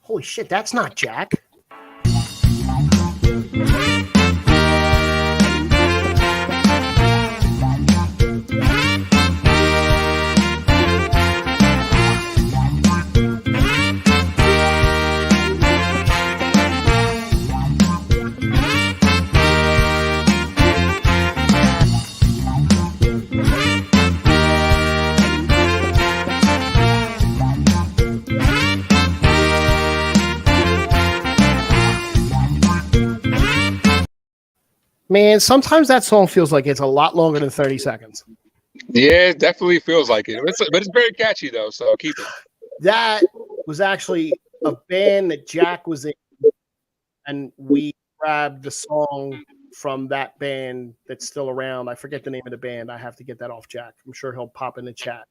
Holy shit, that's not Jack. Man, sometimes that song feels like it's a lot longer than 30 seconds. Yeah, it definitely feels like it. But it's very catchy, though, so keep it. That was actually a band that Jack was in, and we grabbed the song from that band that's still around. I forget the name of the band. I have to get that off Jack. I'm sure he'll pop in the chat.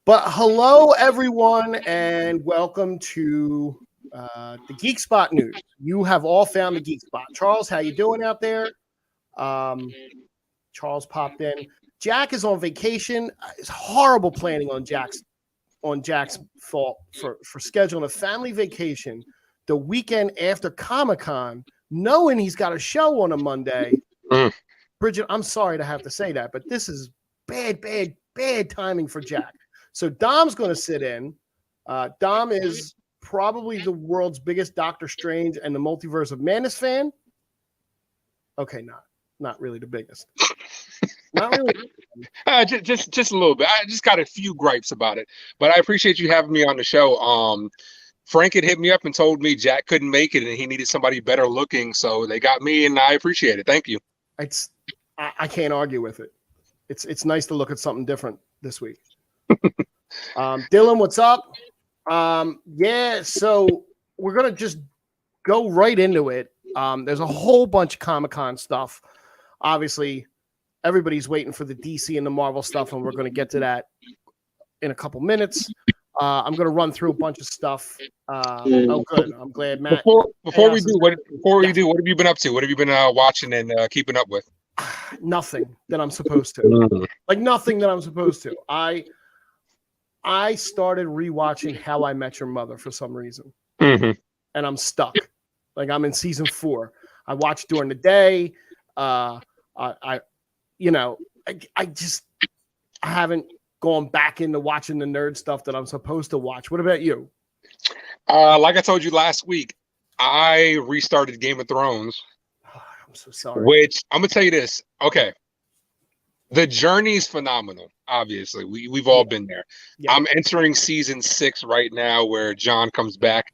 But hello, everyone, and welcome to the Geek Spot News. You have all found the Geek Spot. Charles, how you doing out there? Charles popped in. Jack is on vacation. It's horrible planning on Jack's fault for scheduling a family vacation the weekend after Comic-Con, knowing he's got a show on a Monday. Bridget, I'm sorry to have to say that, but this is bad timing for Jack. So Dom's going to sit in. Dom is probably the world's biggest Doctor Strange and the Multiverse of Madness fan. Okay, not really the biggest. Not really. Just a little bit. I just got a few gripes about it, but I appreciate you having me on the show. Frank had hit me up and told me Jack couldn't make it and he needed somebody better looking, so they got me, and I appreciate it. Thank you. I can't argue with it. It's nice to look at something different this week. Dylan, what's up? Yeah, so we're gonna just go right into it. There's a whole bunch of Comic-Con stuff. Obviously, everybody's waiting for the DC and the Marvel stuff, and we're going to get to that in a couple minutes. I'm going to run through a bunch of stuff. Oh, good. I'm glad, Matt. Before we do, what have you been up to? What have you been watching and keeping up with? Nothing that I'm supposed to. Like nothing that I'm supposed to. I started rewatching How I Met Your Mother for some reason, and I'm stuck. Like I'm in season 4. I watch during the day. I haven't gone back into watching the nerd stuff that I'm supposed to watch. What about you? Like I told you last week, I restarted Game of Thrones. Oh, I'm so sorry. Which I'm gonna tell you this. Okay, the journey's phenomenal. Obviously, we've all been there. Yeah. I'm entering season 6 right now, where John comes back,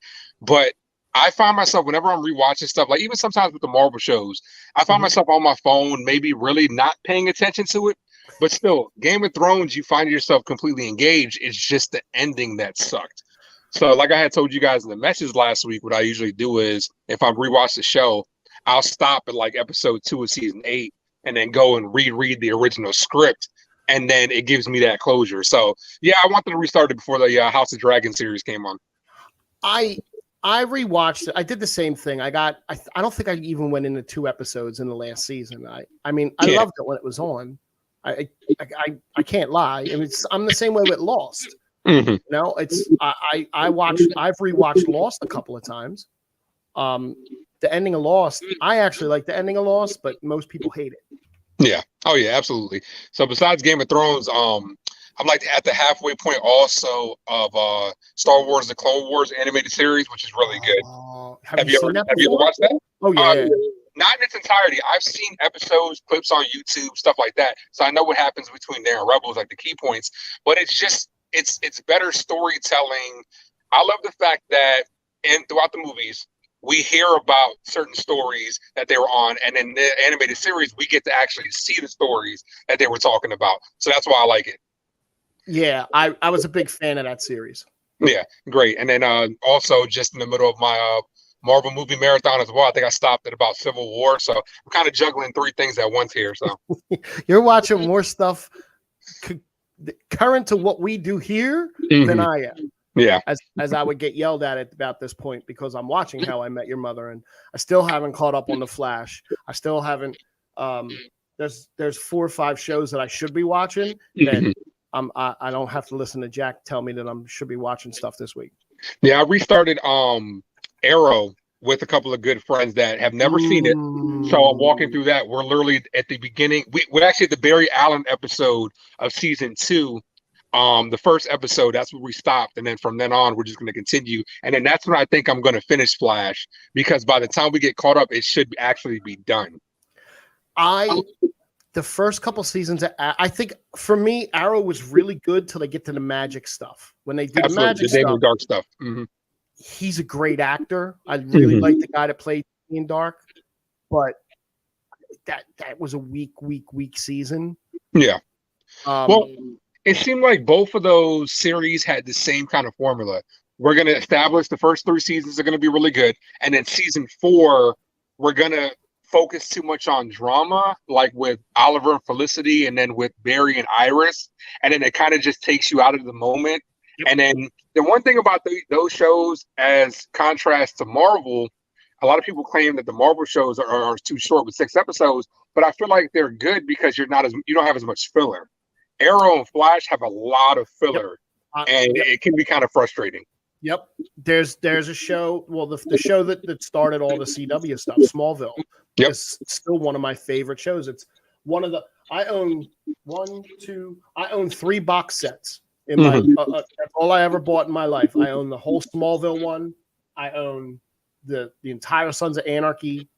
but I find myself whenever I'm rewatching stuff, like even sometimes with the Marvel shows, I find myself on my phone, maybe really not paying attention to it. But still, Game of Thrones, you find yourself completely engaged. It's just the ending that sucked. So like I had told you guys in the message last week, what I usually do is if I rewatch the show, I'll stop at like episode 2 of season 8 and then go and reread the original script. And then it gives me that closure. So yeah, I wanted to restart it before the House of Dragon series came on. I rewatched it. I did the same thing. I don't think I even went into 2 episodes in the last season. I loved it when it was on. I can't lie. I mean, I'm the same way with Lost. You know, I've rewatched Lost a couple of times. The ending of Lost, I actually like the ending of Lost, but most people hate it. Yeah. Oh yeah, absolutely. So besides Game of Thrones, I'm like at the halfway point also of Star Wars: The Clone Wars animated series, which is really good. Have you ever watched that? Oh yeah. Not in its entirety. I've seen episodes, clips on YouTube, stuff like that. So I know what happens between there and Rebels, like the key points. But it's just it's better storytelling. I love the fact that throughout the movies, we hear about certain stories that they were on, and in the animated series, we get to actually see the stories that they were talking about. So that's why I like it. Yeah, I was a big fan of that series. Yeah, great. And then also just in the middle of my Marvel movie marathon as well, I think I stopped at about Civil War. So I'm kind of juggling 3 things at once here. So you're watching more stuff current to what we do here than I am. Yeah. As I would get yelled at about this point because I'm watching How I Met Your Mother, and I still haven't caught up on The Flash. I still haven't. There's 4 or 5 shows that I should be watching that I don't have to listen to Jack tell me that I should be watching stuff this week. Yeah, I restarted Arrow with a couple of good friends that have never seen it. So I'm walking through that. We're literally at the beginning. We're actually at the Barry Allen episode of season 2. The first episode, that's where we stopped. And then from then on, we're just going to continue. And then that's when I think I'm going to finish Flash, because by the time we get caught up, it should actually be done. The first couple seasons, I think for me, Arrow was really good till they get to the magic stuff. When they do the magic stuff, dark stuff. Mm-hmm. He's a great actor. I really like the guy that played in Dark, but that was a weak season. Yeah. Well, it seemed like both of those series had the same kind of formula. We're going to establish the first 3 seasons are going to be really good, and then season 4, we're going to focus too much on drama, like with Oliver and Felicity, and then with Barry and Iris, and then it kind of just takes you out of the moment. Yep. And then the one thing about those shows, as contrast to Marvel, a lot of people claim that the Marvel shows are too short with 6 episodes, but I feel like they're good because you don't have as much filler. Arrow and Flash have a lot of filler, and it can be kind of frustrating. Yep. There's a show, well, the show that started all the CW stuff, Smallville, is still one of my favorite shows. It's one of the, I own 3 box sets in my, that's all I ever bought in my life. I own the whole Smallville one. I own the entire Sons of Anarchy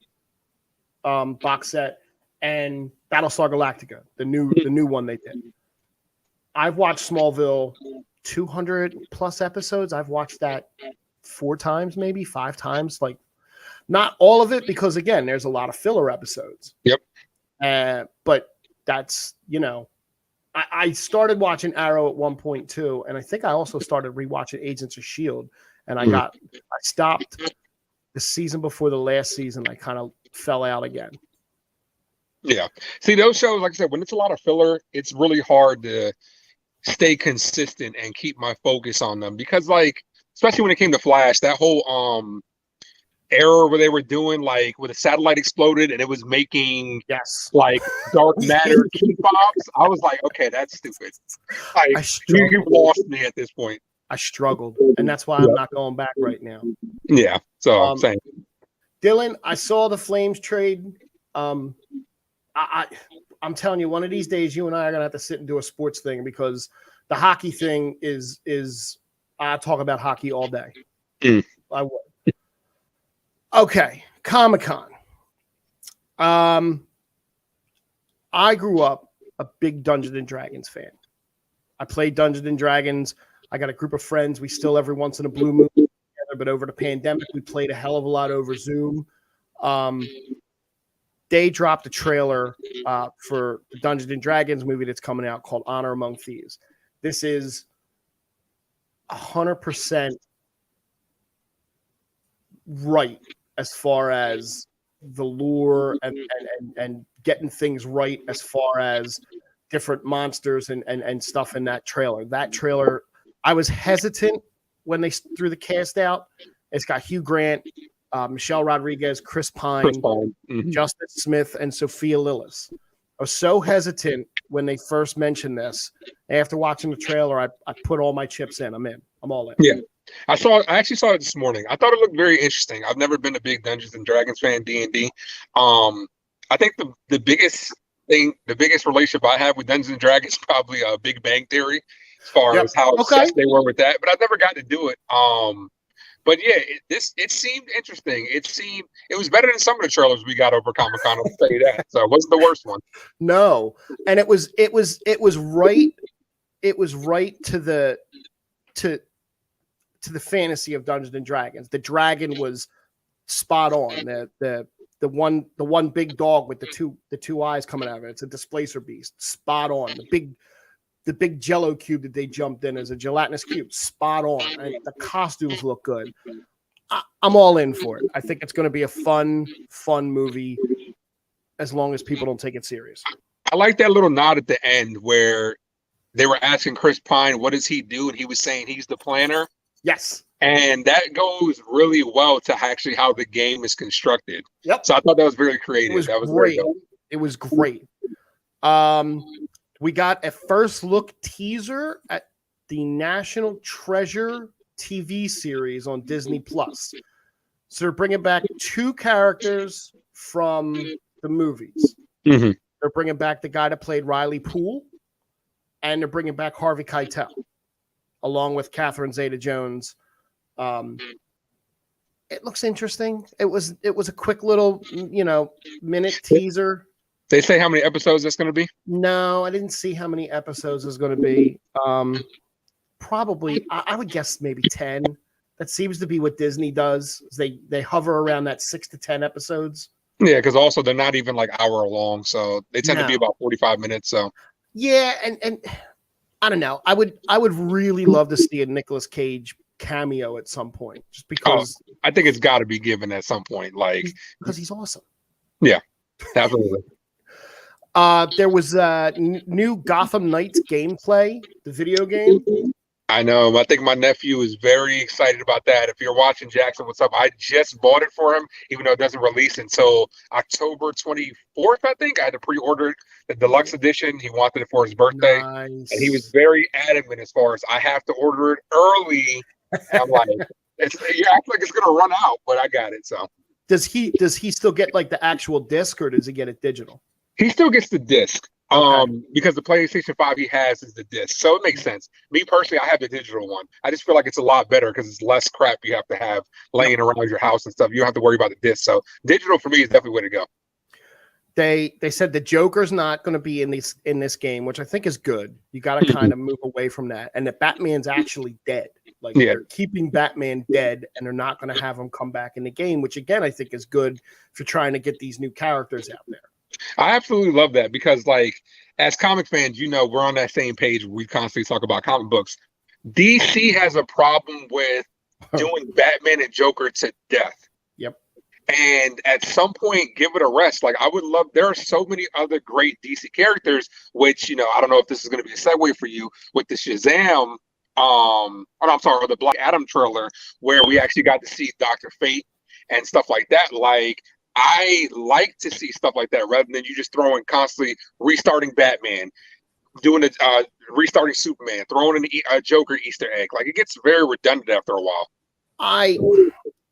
box set, and Battlestar Galactica, the new one they did. I've watched Smallville 200 plus episodes. I've watched that 4 times, maybe 5 times. Like, not all of it, because again, there's a lot of filler episodes. Yep. But that's, I started watching Arrow at one point too, and I think I also started rewatching Agents of S.H.I.E.L.D. And I stopped the season before the last season. I kind of fell out again. Yeah. See, those shows, like I said, when it's a lot of filler, it's really hard to stay consistent and keep my focus on them, because, like, especially when it came to Flash, that whole error where they were doing, like, where the satellite exploded and it was making like dark matter key pops. I was like, okay, that's stupid. Like, you've lost me at this point. I struggled, and that's why I'm not going back right now. Yeah. So same. Dylan, I saw the Flames trade. I'm telling you, one of these days, you and I are gonna have to sit and do a sports thing, because the hockey thing is I talk about hockey all day. I would. Okay, Comic-Con. I grew up a big Dungeons and Dragons fan. I played Dungeons and Dragons. I got a group of friends. We still every once in a blue moon together, but over the pandemic, we played a hell of a lot over Zoom. They dropped a trailer for the Dungeons and Dragons movie that's coming out called Honor Among Thieves. This is 100% right as far as the lore and getting things right as far as different monsters and stuff in that trailer. That trailer, I was hesitant when they threw the cast out. It's got Hugh Grant, Michelle Rodriguez, Chris Pine, Justice Smith, and Sophia Lillis. I was so hesitant when they first mentioned this. After watching the trailer, I put all my chips in. I'm in. I'm all in. Yeah. I actually saw it this morning. I thought it looked very interesting. I've never been a big Dungeons and Dragons fan, D&D. I think the biggest relationship I have with Dungeons and Dragons is probably Big Bang Theory, as far as how obsessed they were with that. But I've never got to do it. But yeah, it seemed interesting. It was better than some of the trailers we got over Comic-Con. I'll tell you that. So it wasn't the worst one. No, and it was right. It was right to the fantasy of Dungeons and Dragons. The dragon was spot on. The one big dog with the two eyes coming out of it. It's a displacer beast. Spot on. The big Jello cube that they jumped in as a gelatinous cube. Spot on. And the costumes look good. I'm all in for it. I think it's going to be a fun movie, as long as people don't take it serious. I like that little nod at the end where they were asking Chris Pine, what does he do? And he was saying he's the planner. Yes. And that goes really well to actually how the game is constructed. Yep. So I thought that was very creative. That was great. Very dope. It was great. We got a first look teaser at the National Treasure TV series on Disney Plus. So they're bringing back 2 characters from the movies. Mm-hmm. They're bringing back the guy that played Riley Poole, and they're bringing back Harvey Keitel, along with Catherine Zeta-Jones. It looks interesting. It was a quick little, minute teaser. They say how many episodes that's going to be? No, I didn't see how many episodes is going to be. Probably, I would guess maybe 10. That seems to be what Disney does. They hover around that 6 to 10 episodes. Yeah, because also they're not even like hour long, so they tend to be about 45 minutes. So yeah, and I don't know. I would really love to see a Nicolas Cage cameo at some point, just because I think it's got to be given at some point, like because he's awesome. Yeah, absolutely. There was new Gotham Knights gameplay, the video game. I know. I think my nephew is very excited about that. If you're watching, Jackson, what's up? I just bought it for him, even though it doesn't release until October 24th, I think. I had to pre-order the deluxe edition. He wanted it for his birthday. Nice. And he was very adamant as far as I have to order it early. I'm like, you act like it's going to run out, but I got it. So does he still get like the actual disc, or does he get it digital? He still gets the disc. Okay. Because the PlayStation 5 he has is the disc. So it makes sense. Me personally, I have the digital one. I just feel like it's a lot better because it's less crap you have to have laying around your house and stuff. You don't have to worry about the disc. So digital for me is definitely the way to go. They said the Joker's not going to be in this game, which I think is good. You got to kind of move away from that. And that Batman's actually dead. Like they're keeping Batman dead, and they're not going to have him come back in the game, which again I think is good for trying to get these new characters out there. I absolutely love that because, like, as comic fans, we're on that same page. We constantly talk about comic books. DC has a problem with doing Batman and Joker to death. Yep. And at some point, give it a rest. Like, I would love, there are so many other great DC characters, which, I don't know if this is going to be a segue for you with the Shazam, the Black Adam trailer, where we actually got to see Dr. Fate and stuff like that. Like, I like to see stuff like that rather than you just throwing constantly restarting Batman, doing restarting Superman, throwing in a Joker Easter egg. Like, it gets very redundant after a while.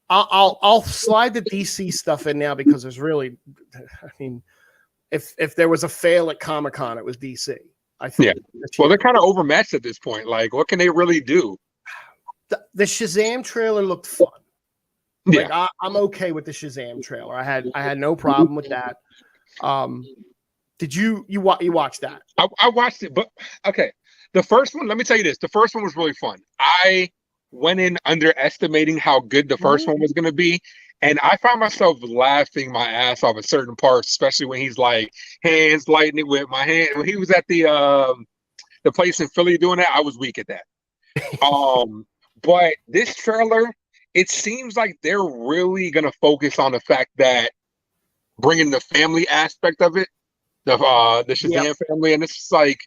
I'll slide the DC stuff in now because there's really, if there was a fail at Comic-Con, it was DC. I think. Yeah. Well, they're kind of overmatched at this point. Like, what can they really do? The Shazam trailer looked fun. Yeah, like, I'm okay with the Shazam trailer. I had no problem with that. Did you watch that? I watched it, but okay. The first one, let me tell you this. The first one was really fun. I went in underestimating how good the first one was going to be, and I found myself laughing my ass off at certain parts, especially when he's like hands lightning with my hand. When he was at the place in Philly doing that, I was weak at that. But this trailer, it seems like they're really going to focus on the fact that bringing the family aspect of it, the Shazam family. And it's just like,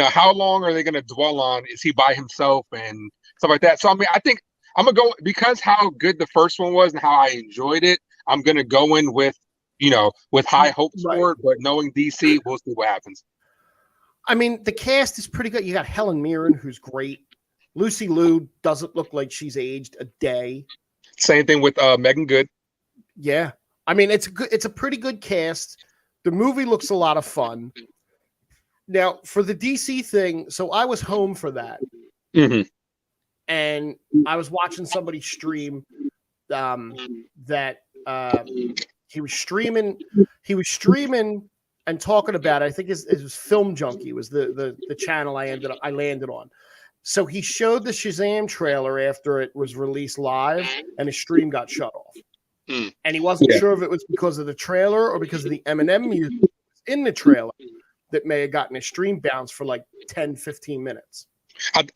how long are they going to dwell on, is he by himself and stuff like that? So, I think I'm going to go, because how good the first one was and how I enjoyed it, I'm going to go in with, with high hopes for it, but knowing DC, we'll see what happens. The cast is pretty good. You got Helen Mirren, who's great. Lucy Liu doesn't look like she's aged a day. Same thing with Megan Good. Yeah. It's a pretty good cast. The movie looks a lot of fun. Now, for the DC thing, so I was home for that. Mm-hmm. And I was watching somebody stream that he was streaming and talking about it. I think it was Film Junkie was the channel I landed on. So he showed the Shazam trailer after it was released live, and his stream got shut off. And he wasn't sure if it was because of the trailer or because of the Eminem music in the trailer that may have gotten his stream bounced for like 10, 15 minutes.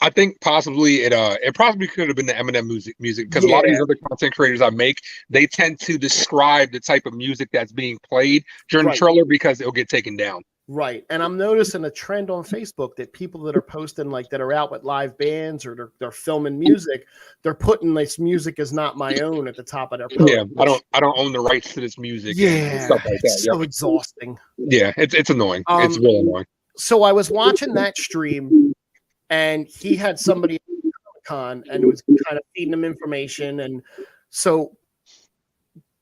I think possibly it probably could have been the Eminem music because a lot of these other content creators I make, they tend to describe the type of music that's being played during the trailer because it'll get taken down. Right. And I'm noticing a trend on Facebook that people that are posting, like, that are out with live bands or they're filming music, they're putting this music is not my own at the top of their post. Yeah, I don't own the rights to this music. Yeah, and stuff like it's that. so exhausting. Yeah, it's annoying. It's real annoying. So I was watching that stream, and he had somebody Comic-Con and was kind of feeding him information. And so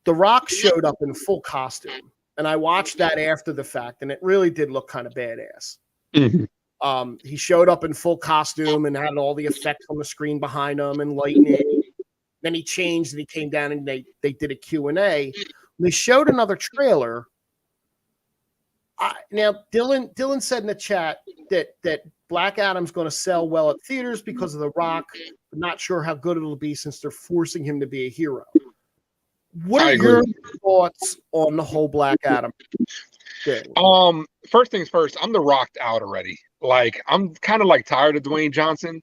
The Rock showed up in full costume. And I watched that after the fact, and it really did look kind of badass. Mm-hmm. He showed up in full costume and had all the effects on the screen behind him and lightning. Then he changed and he came down and they did a Q&A. They showed another trailer. Now, Dylan said in the chat that Black Adam's going to sell well at theaters because of The Rock. I'm not sure how good it'll be since they're forcing him to be a hero. What are your thoughts on the whole Black Adam thing? First things first, I'm The Rocked out already. Like, I'm kind of like tired of Dwayne Johnson.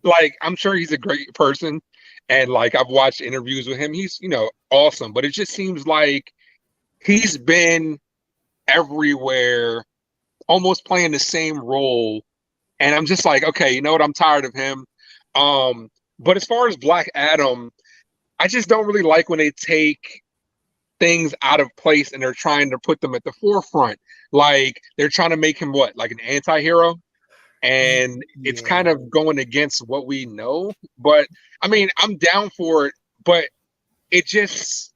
Like, I'm sure he's a great person. And like, I've watched interviews with him. He's, awesome. But it just seems like he's been everywhere, almost playing the same role. And I'm just like, okay, you know what? I'm tired of him. But as far as Black Adam, I just don't really like when they take things out of place and they're trying to put them at the forefront. Like, they're trying to make him like an anti-hero. And it's kind of going against what we know. But I mean, I'm down for it, but it just,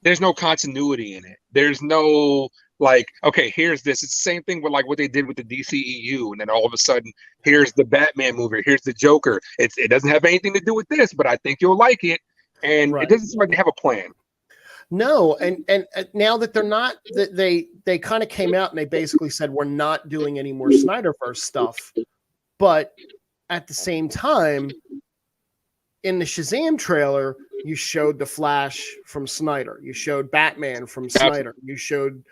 there's no continuity in it. There's no like, okay, here's this. It's the same thing with like what they did with the DCEU, and then all of a sudden, here's the Batman movie, here's the Joker. It doesn't have anything to do with this, but I think you'll like it. And It doesn't seem like they have a plan. No, and now that they're not, they kind of came out and they basically said we're not doing any more Snyderverse stuff, but at the same time, in the Shazam trailer, you showed the Flash from Snyder, you showed Batman from Snyder, you showed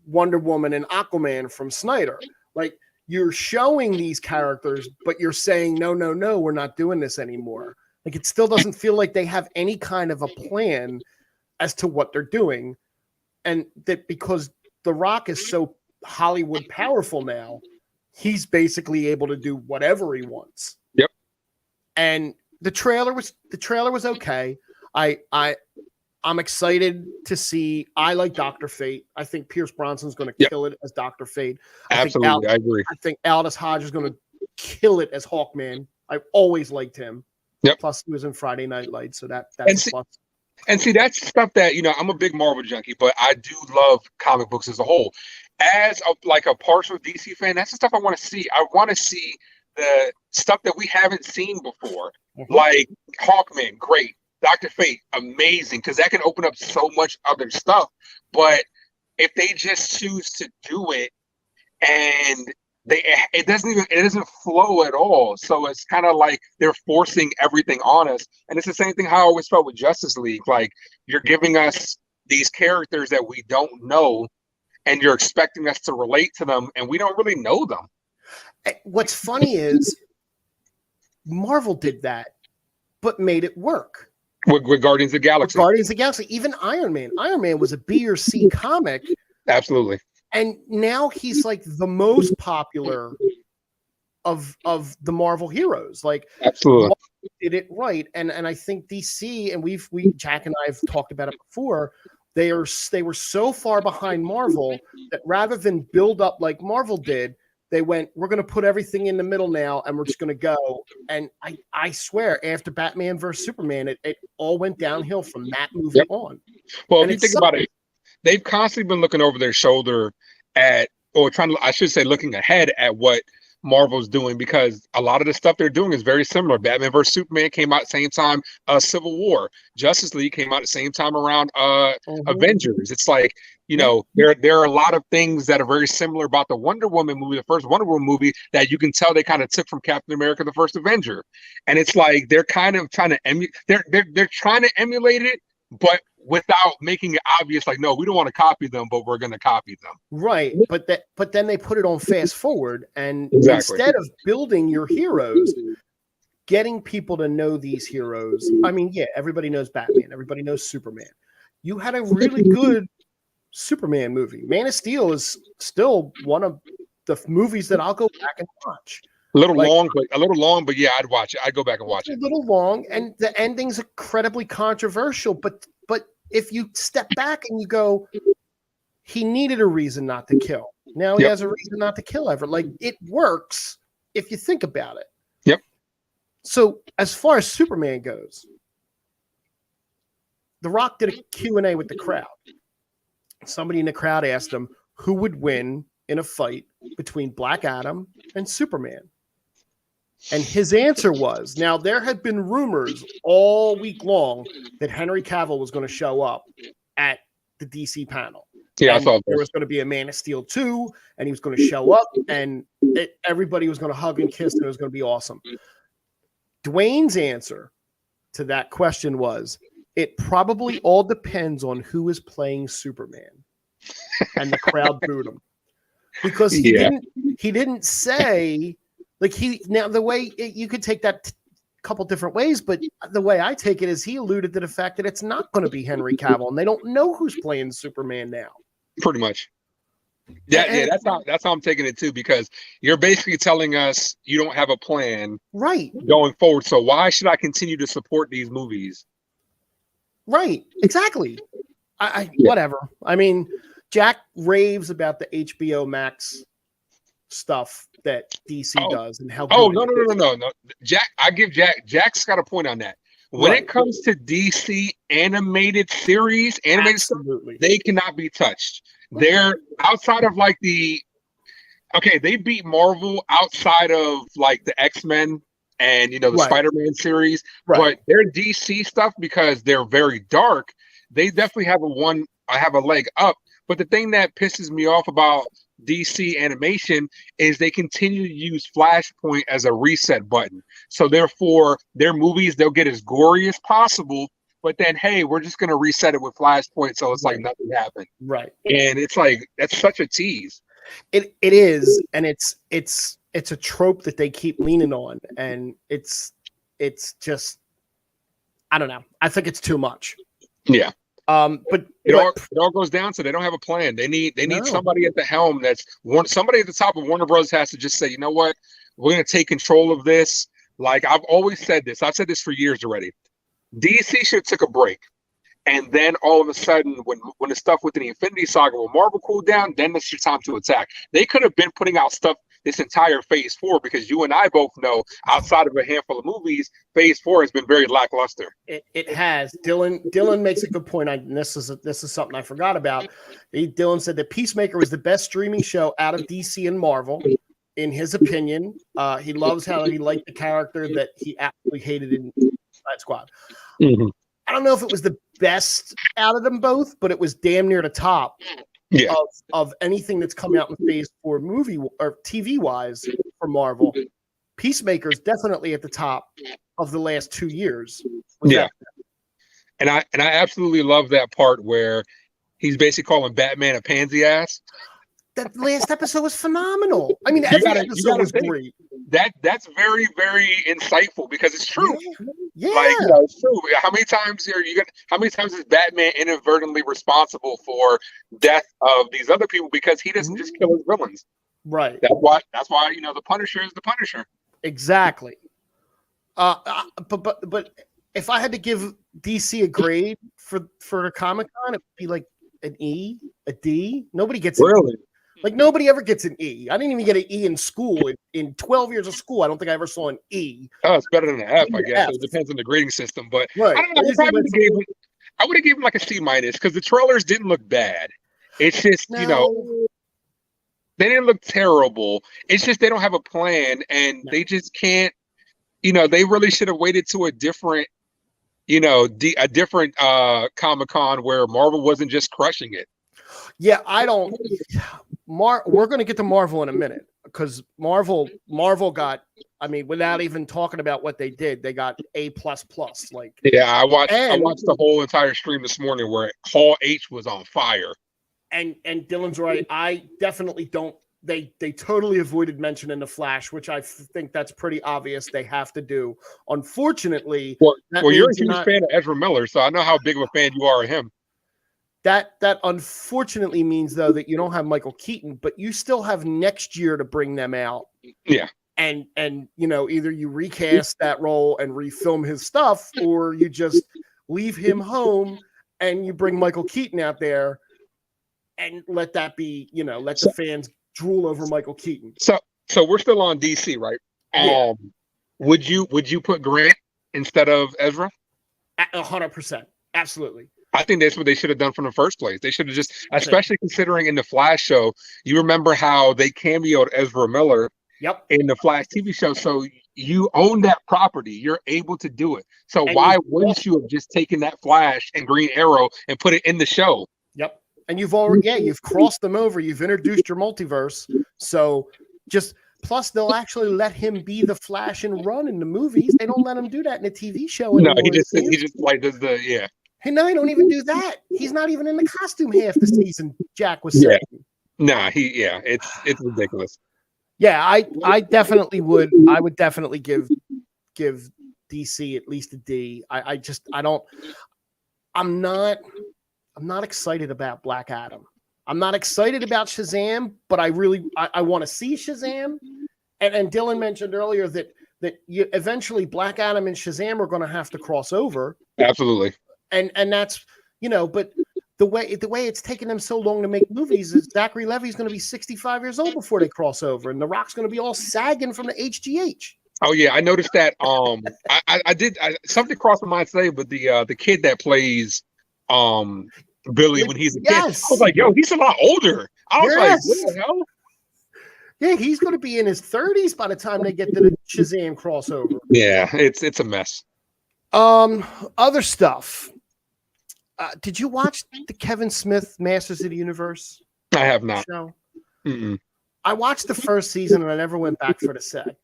Wonder Woman and Aquaman from Snyder. Like, you're showing these characters, but you're saying no, we're not doing this anymore. Like, it still doesn't feel like they have any kind of a plan as to what they're doing. And that because The Rock is so Hollywood powerful now, he's basically able to do whatever he wants. Yep. And the trailer was okay. I'm excited to see. I like Dr. Fate. I think Pierce Brosnan's going to kill it as Dr. Fate. Absolutely, I agree. I think Aldous Hodge is going to kill it as Hawkman. I've always liked him. Yep. Plus, he was in Friday Night Lights, so that's a plus. And see, that's stuff that, I'm a big Marvel junkie, but I do love comic books as a whole. As a partial DC fan, that's the stuff I want to see. I want to see the stuff that we haven't seen before. Mm-hmm. Like Hawkman, great. Dr. Fate, amazing, because that can open up so much other stuff. But if they just choose to do it and it doesn't flow at all. So it's kind of like they're forcing everything on us. And it's the same thing how I always felt with Justice League. Like, you're giving us these characters that we don't know, and you're expecting us to relate to them, and we don't really know them. What's funny is Marvel did that, but made it work. With Guardians of the Galaxy. Even Iron Man. Iron Man was a B or C comic. Absolutely. And now he's like the most popular of the Marvel heroes. Like, absolutely, Marvel did it right. And I think DC, and Jack and I have talked about it before. They were so far behind Marvel that rather than build up like Marvel did, they went, we're going to put everything in the middle now, and we're just going to go. And I swear, after Batman versus Superman, it all went downhill from that movie on. Well, if you think about it, they've constantly been looking over their shoulder looking ahead at what Marvel's doing, because a lot of the stuff they're doing is very similar. Batman vs Superman came out at the same time Civil War. Justice League came out at the same time around Avengers. It's like, there are a lot of things that are very similar about the Wonder Woman movie, the first Wonder Woman movie, that you can tell they kind of took from Captain America, the first Avenger. And it's like they're kind of trying to they're trying to emulate it, but without making it obvious, like, no, we don't want to copy them, but we're going to copy them. Right. But then they put it on fast forward, and instead of building your heroes, getting people to know these heroes. I mean, yeah, everybody knows Batman. Everybody knows Superman. You had a really good Superman movie. Man of Steel is still one of the movies that I'll go back and watch. A little long, but yeah, I'd watch it. I'd go back and watch it. A little long, and the ending's incredibly controversial, but if you step back and you go, he needed a reason not to kill. Now he has a reason not to kill ever. Like, it works if you think about it. Yep. So as far as Superman goes, The Rock did a Q&A with the crowd. Somebody in the crowd asked him who would win in a fight between Black Adam and Superman. And his answer was, now there had been rumors all week long that Henry Cavill was going to show up at the DC panel. Yeah, and I saw there that. was going to be a Man of Steel 2, and he was going to show up, and everybody was going to hug and kiss, and it was going to be awesome. Dwayne's answer to that question was, it probably all depends on who is playing Superman. And the crowd booed him. Because he didn't say, like, the way you could take that couple different ways, but the way I take it is he alluded to the fact that it's not going to be Henry Cavill, and they don't know who's playing Superman now. Pretty much. Yeah, that's how I'm taking it too, because you're basically telling us you don't have a plan right going forward. So why should I continue to support these movies? Right, exactly. Whatever. I mean, Jack raves about the HBO Max stuff that DC does and how. No. Jack, I give Jack's got a point on that. When it comes to DC animated series, stuff, they cannot be touched. They're outside of like they beat Marvel outside of like the X-Men and the Spider-Man series, but their DC stuff, because they're very dark, they definitely have a leg up. But the thing that pisses me off about DC animation is they continue to use Flashpoint as a reset button. So therefore, their movies, they'll get as gory as possible, but then, hey, we're just going to reset it with Flashpoint, so it's like nothing happened. Right. And it's like, that's such a tease. It is, and it's a trope that they keep leaning on, and it's just, I don't know. I think it's too much. Yeah. But it all goes down to they don't have a plan. They need somebody at the helm somebody at the top of Warner Bros. Has to just say, you know what, we're going to take control of this. Like I've always said this. I've said this for years already. DC should have took a break. And then all of a sudden, when the stuff with the Infinity Saga, when Marvel cooled down, then it's your time to attack. They could have been putting out stuff this entire Phase 4, because you and I both know, outside of a handful of movies, Phase 4 has been very lackluster. It has. Dylan makes a good point. This is something I forgot about. Dylan said that Peacemaker was the best streaming show out of DC and Marvel, in his opinion. He loves how he liked the character that he absolutely hated in Suicide Squad. Mm-hmm. I don't know if it was the best out of them both, but it was damn near the top of anything that's coming out in Phase 4 movie or TV wise for Marvel. Peacemaker's definitely at the top of the last 2 years. And I absolutely love that part where he's basically calling Batman a pansy ass. That last episode was phenomenal. I mean, every episode was great. That's very, very insightful, because it's true. Yeah. Like, it's true. How many times is Batman inadvertently responsible for death of these other people because he doesn't just kill his villains? Right. That's why the Punisher is the Punisher. Exactly. But if I had to give DC a grade for the Comic-Con, it would be like an E, a D. Nobody gets really. Like, nobody ever gets an E. I didn't even get an E in school. In 12 years of school, I don't think I ever saw an E. Oh, it's better than an F, I guess. So it depends on the grading system. But I don't know. I would have given like a C-, because the trailers didn't look bad. It's just, they didn't look terrible. It's just they don't have a plan, and they just can't, they really should have waited to a different, Comic-Con where Marvel wasn't just crushing it. Yeah, we're going to get to Marvel in a minute, because Marvel got, I mean, without even talking about what they did, they got A++. Like, yeah, I watched the whole entire stream this morning where Hall H was on fire. And Dylan's right. I definitely don't. They totally avoided mentioning the Flash, which I think that's pretty obvious they have to do. Unfortunately, well, you're a huge fan of Ezra Miller, so I know how big of a fan you are of him. That unfortunately means, though, that you don't have Michael Keaton, but you still have next year to bring them out. Yeah. And either you recast that role and refilm his stuff, or you just leave him home and you bring Michael Keaton out there and let that be, let the fans drool over Michael Keaton. So we're still on DC, right? Yeah. Would you put Grant instead of Ezra? 100%. Absolutely. I think that's what they should have done from the first place. They should have just, especially considering in the Flash show, you remember how they cameoed Ezra Miller in the Flash TV show. So you own that property. You're able to do it. So why wouldn't you have just taken that Flash and Green Arrow and put it in the show? Yep. And you've crossed them over. You've introduced your multiverse. So plus they'll actually let him be the Flash and run in the movies. They don't let him do that in a TV show anymore. No, he just like does the Hey, no, he don't even do that. He's not even in the costume half the season. Jack was saying. Nah, it's ridiculous. Yeah, I definitely would. I would definitely give DC at least a D. I'm not excited about Black Adam. I'm not excited about Shazam, but I want to see Shazam. And Dylan mentioned earlier that eventually Black Adam and Shazam are going to have to cross over. Absolutely. And that's, but the way it's taken them so long to make movies is Zachary Levi's going to be 65 years old before they cross over, and The Rock's going to be all sagging from the HGH. Oh yeah, I noticed that. Something crossed my mind today, but the kid that plays Billy when he's a kid, I was like, yo, he's a lot older. I was like, what the hell? Yeah, he's going to be in his 30s by the time they get to the Shazam crossover. Yeah, it's a mess. Other stuff. Did you watch the Kevin Smith Masters of the Universe? I have not. Show? I watched the first season and I never went back for the second.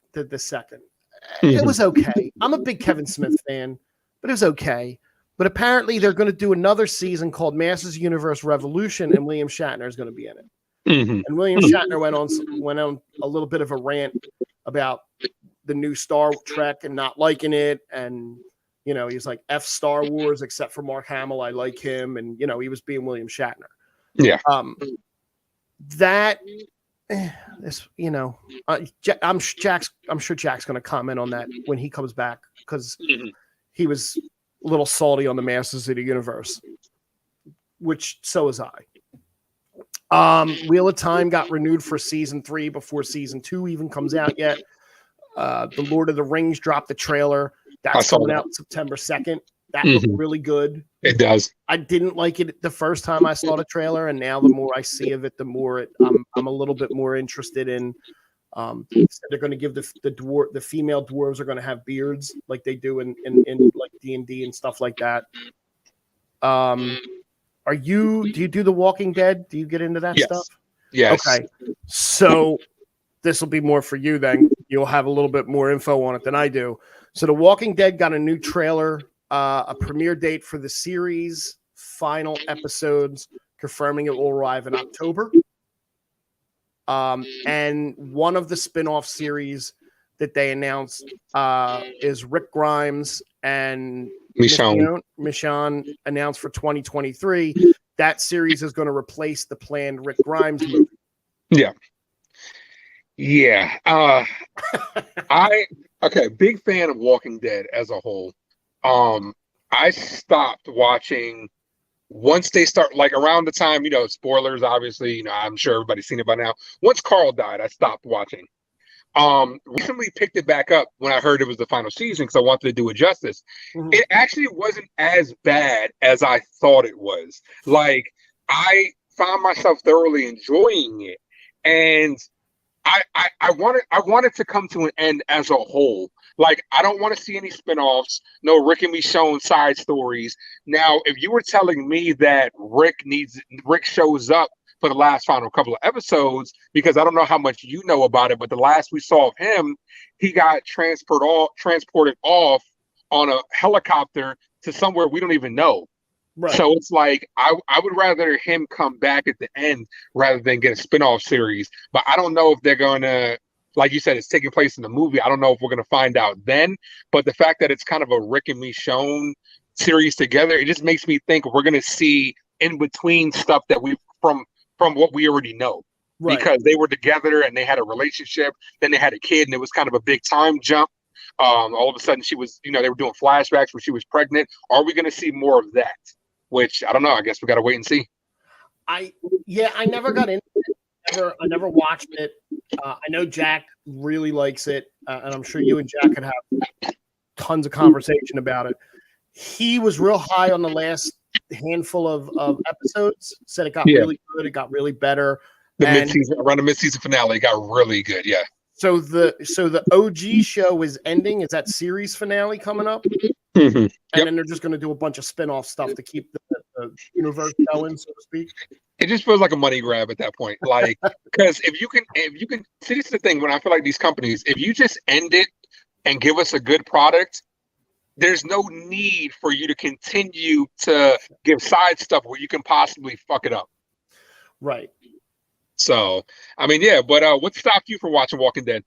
It was okay. I'm a big Kevin Smith fan, but it was okay. But apparently they're going to do another season called Masters of the Universe Revolution, and William Shatner is going to be in it. And William Shatner went on a little bit of a rant about the new Star Trek and not liking it, and he's like, F Star Wars, except for Mark Hamill. I like him. And, he was being William Shatner. Yeah. I'm sure Jack's going to comment on that when he comes back, because he was a little salty on the Masters of the Universe, which so was I. Wheel of Time got renewed for season 3 before season 2 even comes out yet. The Lord of the Rings dropped the trailer. That's coming out September 2nd. That looked really good. It does. I didn't like it the first time I saw the trailer, and now the more I see of it, the more I'm a little bit more interested in. They're going to give the female dwarves are going to have beards like they do in like D&D and stuff like that. Do you do The Walking Dead? Do you get into that stuff? Yes. Okay. So this will be more for you then. You'll have a little bit more info on it than I do. So The Walking Dead got a new trailer, a premiere date for the series, final episodes, confirming it will arrive in October. And one of the spin-off series that they announced is Rick Grimes and Michonne announced for 2023. That series is going to replace the planned Rick Grimes movie. Yeah. Yeah. Big fan of Walking Dead as a whole. I stopped watching once they start, like around the time, spoilers, obviously, I'm sure everybody's seen it by now. Once Carl died, I stopped watching. Recently picked it back up when I heard it was the final season because I wanted to do it justice. It actually wasn't as bad as I thought it was. Like, I found myself thoroughly enjoying it, and I wanted to come to an end as a whole. Like, I don't want to see any spinoffs, no Rick and Michonne side stories. Now, if you were telling me that Rick shows up for the last final couple of episodes, because I don't know how much you know about it, but the last we saw of him, he got transported off on a helicopter to somewhere we don't even know. Right. So it's like I would rather him come back at the end rather than get a spinoff series. But I don't know if they're going to, like you said, it's taking place in the movie. I don't know if we're going to find out then. But the fact that it's kind of a Rick and Michonne series together, it just makes me think we're going to see in between stuff that we from what we already know. Right. Because they were together and they had a relationship, then they had a kid, and it was kind of a big time jump. All of a sudden she was, they were doing flashbacks where she was pregnant. Are we going to see more of that? Which I don't know. I guess we got to wait and see. I never got into it. I never watched it. I know Jack really likes it. and I'm sure you and Jack could have tons of conversation about it. He was real high on the last handful of episodes. Said it got really good. It got really better. Around the mid-season finale, it got really good. Yeah. So the OG show is ending. Is that series finale coming up? Mm-hmm. And then they're just going to do a bunch of spin-off stuff to keep the universe going, so to speak. It just feels like a money grab at that point. Like, because if you can see, this is the thing when I feel like these companies, if you just end it and give us a good product, there's no need for you to continue to give side stuff where you can possibly fuck it up. Right. So, I mean, yeah, but what stopped you from watching Walking Dead?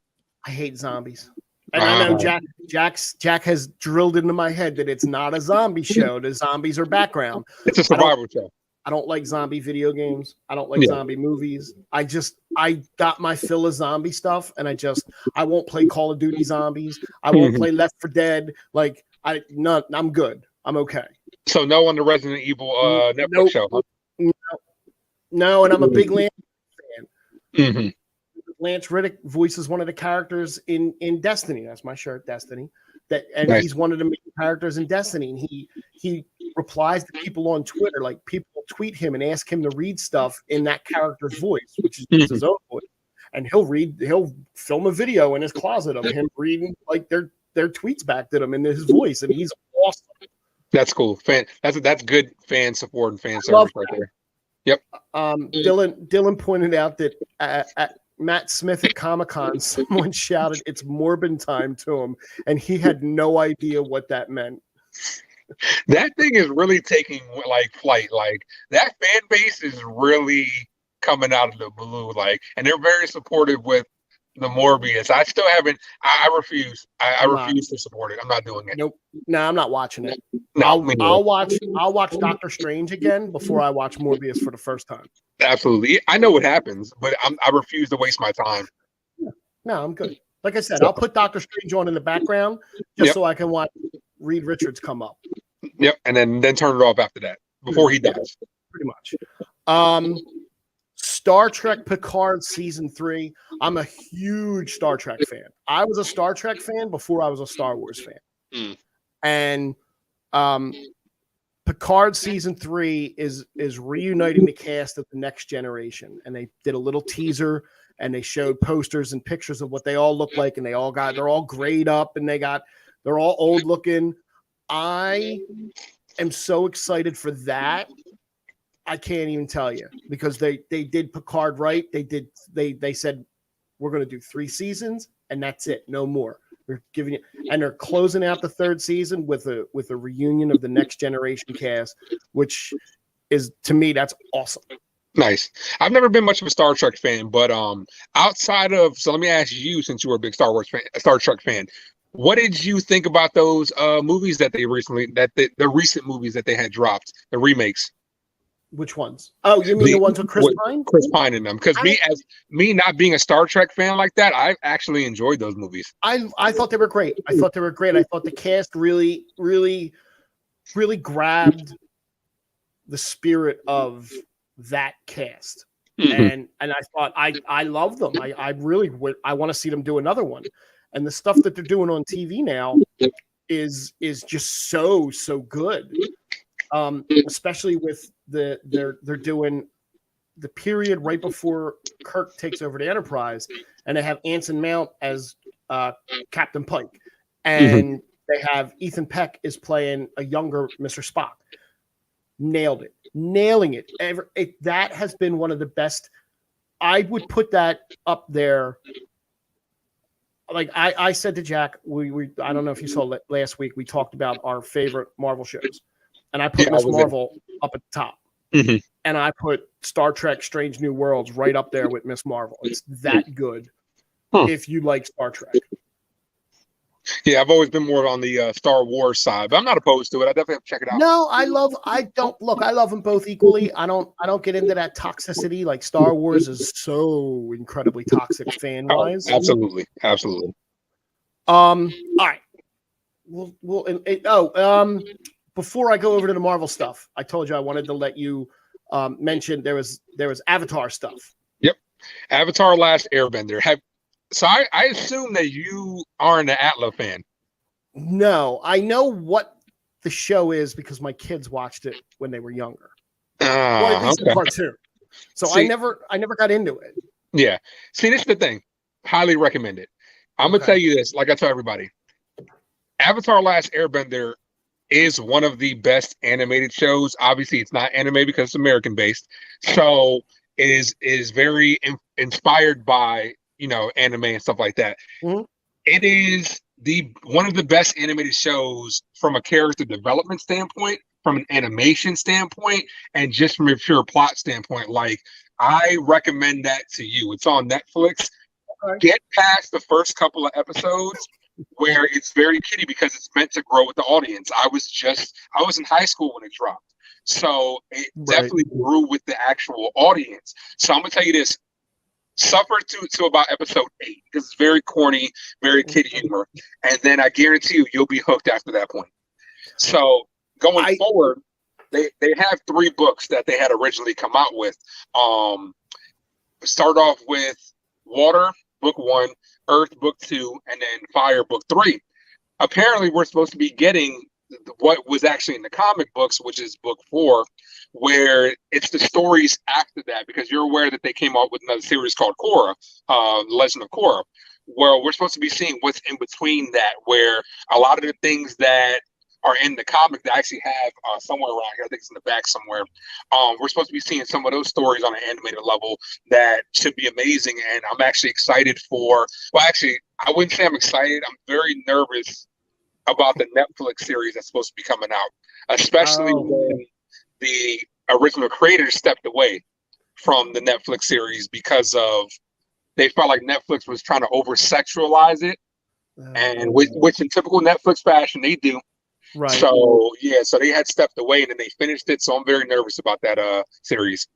I hate zombies. And I know Jack has drilled into my head that it's not a zombie show. The zombies are background. It's a survival show. I don't like zombie video games. I don't like zombie movies. I got my fill of zombie stuff, and I won't play Call of Duty Zombies. I won't play Left 4 Dead. Like I'm good. I'm okay. So no on the Resident Evil Netflix show. Huh? No, and I'm a big Lance fan. Mm-hmm. Lance Reddick voices one of the characters in Destiny. That's my shirt, Destiny. Nice. He's one of the main characters in Destiny. And he replies to people on Twitter, like people tweet him and ask him to read stuff in that character's voice, which is his own voice. And he'll film a video in his closet of him reading like their tweets back to him in his voice, and he's awesome. That's cool. That's good fan support and fan service right there. Yep. Dylan pointed out that at Matt Smith at Comic-Con, someone shouted "It's Morbin time" to him, and he had no idea what that meant. That thing is really taking like flight. Like that fan base is really coming out of the blue. Like, and they're very supportive with the Morbius. I still haven't. I refuse. I refuse to support it. I'm not doing it. Nope. No, I'm not watching it. No, I'll watch Doctor Strange again before I watch Morbius for the first time. Absolutely. I know what happens, but I refuse to waste my time. No, I'm good. Like I said, I'll put Doctor Strange on in the background just so I can watch Reed Richards come up. Yep, and then turn it off after that before he dies. Pretty much. Star Trek Picard season 3. I'm a huge Star Trek fan. I was a Star Trek fan before I was a Star Wars fan. And Picard season 3 is reuniting the cast of the Next Generation, and they did a little teaser and they showed posters and pictures of what they all look like, and they're all grayed up and they're all old looking. I am so excited for that. I can't even tell you, because they did Picard right. They said we're going to do 3 seasons and that's it, no more. They're giving it, and they're closing out the 3rd season with a reunion of the Next Generation cast, which is, to me, that's awesome. Nice. I've never been much of a Star Trek fan, but outside of, so let me ask you, since you were a big Star Trek fan, what did you think about those movies that they recently, the recent movies that they had dropped, the remakes? Which ones? Oh, you mean the ones with Chris Pine? Chris Pine in them. Because me not being a Star Trek fan like that, I actually enjoyed those movies. I thought they were great. I thought the cast really, really, really grabbed the spirit of that cast. And I thought I love them. I really would. I want to see them do another one. And the stuff that they're doing on TV now is just so good. Especially with they're doing the period right before Kirk takes over the Enterprise, and they have Anson Mount as Captain Pike, and they have Ethan Peck is playing a younger Mr. Spock. Nailing it. That has been one of the best. I would put that up there. Like I said to Jack, we I don't know if you saw last week, we talked about our favorite Marvel shows. And I put Miss Marvel up at the top. And I put Star Trek Strange New Worlds right up there with Miss Marvel. It's that good if you like Star Trek. Yeah, I've always been more on the Star Wars side, but I'm not opposed to it. I definitely have to check it out. No, I love them both equally. I don't get into that toxicity. Like Star Wars is so incredibly toxic fan-wise. Oh, absolutely. All right. Before I go over to the Marvel stuff, I told you I wanted to let you mention there was Avatar stuff. Yep, Avatar: Last Airbender. So I assume that you aren't an Atla fan. No, I know what the show is because my kids watched it when they were younger. Well, at least the cartoon. So I never got into it. Yeah. See, this is the thing. Highly recommend it. I'm gonna tell you this, like I tell everybody. Avatar: Last Airbender is one of the best animated shows. Obviously, it's not anime because it's American based. So it is very inspired by, anime and stuff like that. Mm-hmm. It is the one of the best animated shows from a character development standpoint, from an animation standpoint, and just from a pure plot standpoint. Like, I recommend that to you. It's on Netflix. Get past the first couple of episodes where it's very kiddie because it's meant to grow with the audience. I was in high school when it dropped. So it definitely grew with the actual audience. So I'm gonna tell you this. Suffer to about episode 8 because it's very corny, very kid humor, and then I guarantee you'll be hooked after that point. So going forward, they have 3 books that they had originally come out with. Start off with Water, book 1, Earth, book 2, and then Fire, book 3. Apparently, we're supposed to be getting what was actually in the comic books, which is book 4, where it's the stories after that, because you're aware that they came out with another series called Korra, Legend of Korra, where we're supposed to be seeing what's in between that, where a lot of the things that are in the comic that I actually have somewhere around here, I think it's in the back somewhere, we're supposed to be seeing some of those stories on an animated level that should be amazing, and I'm actually excited for, well, actually, I wouldn't say I'm excited, I'm very nervous about the Netflix series that's supposed to be coming out, especially when the original creators stepped away from the Netflix series because of they felt like Netflix was trying to over sexualize it, and which in typical Netflix fashion they do. Right. So so they had stepped away and then they finished it. So I'm very nervous about that series.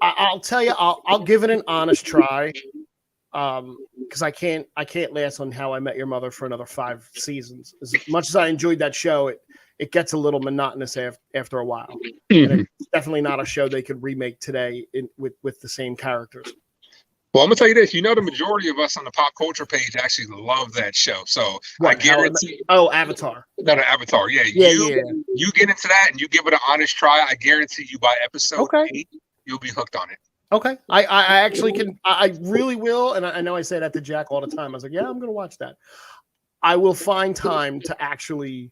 I'll tell you, I'll give it an honest try. Because I can't last on How I Met Your Mother for another 5 seasons. As much as I enjoyed that show, it gets a little monotonous after a while. And it's definitely not a show they could remake today with the same characters. Well, I'm gonna tell you this. The majority of us on the pop culture page actually love that show. So I guarantee. Avatar. Not an Avatar. Yeah. You get into that and you give it an honest try. I guarantee you by episode 8, you'll be hooked on it. Okay. I actually can. I really will. And I know I say that to Jack all the time. I was like, yeah, I'm going to watch that. I will find time to actually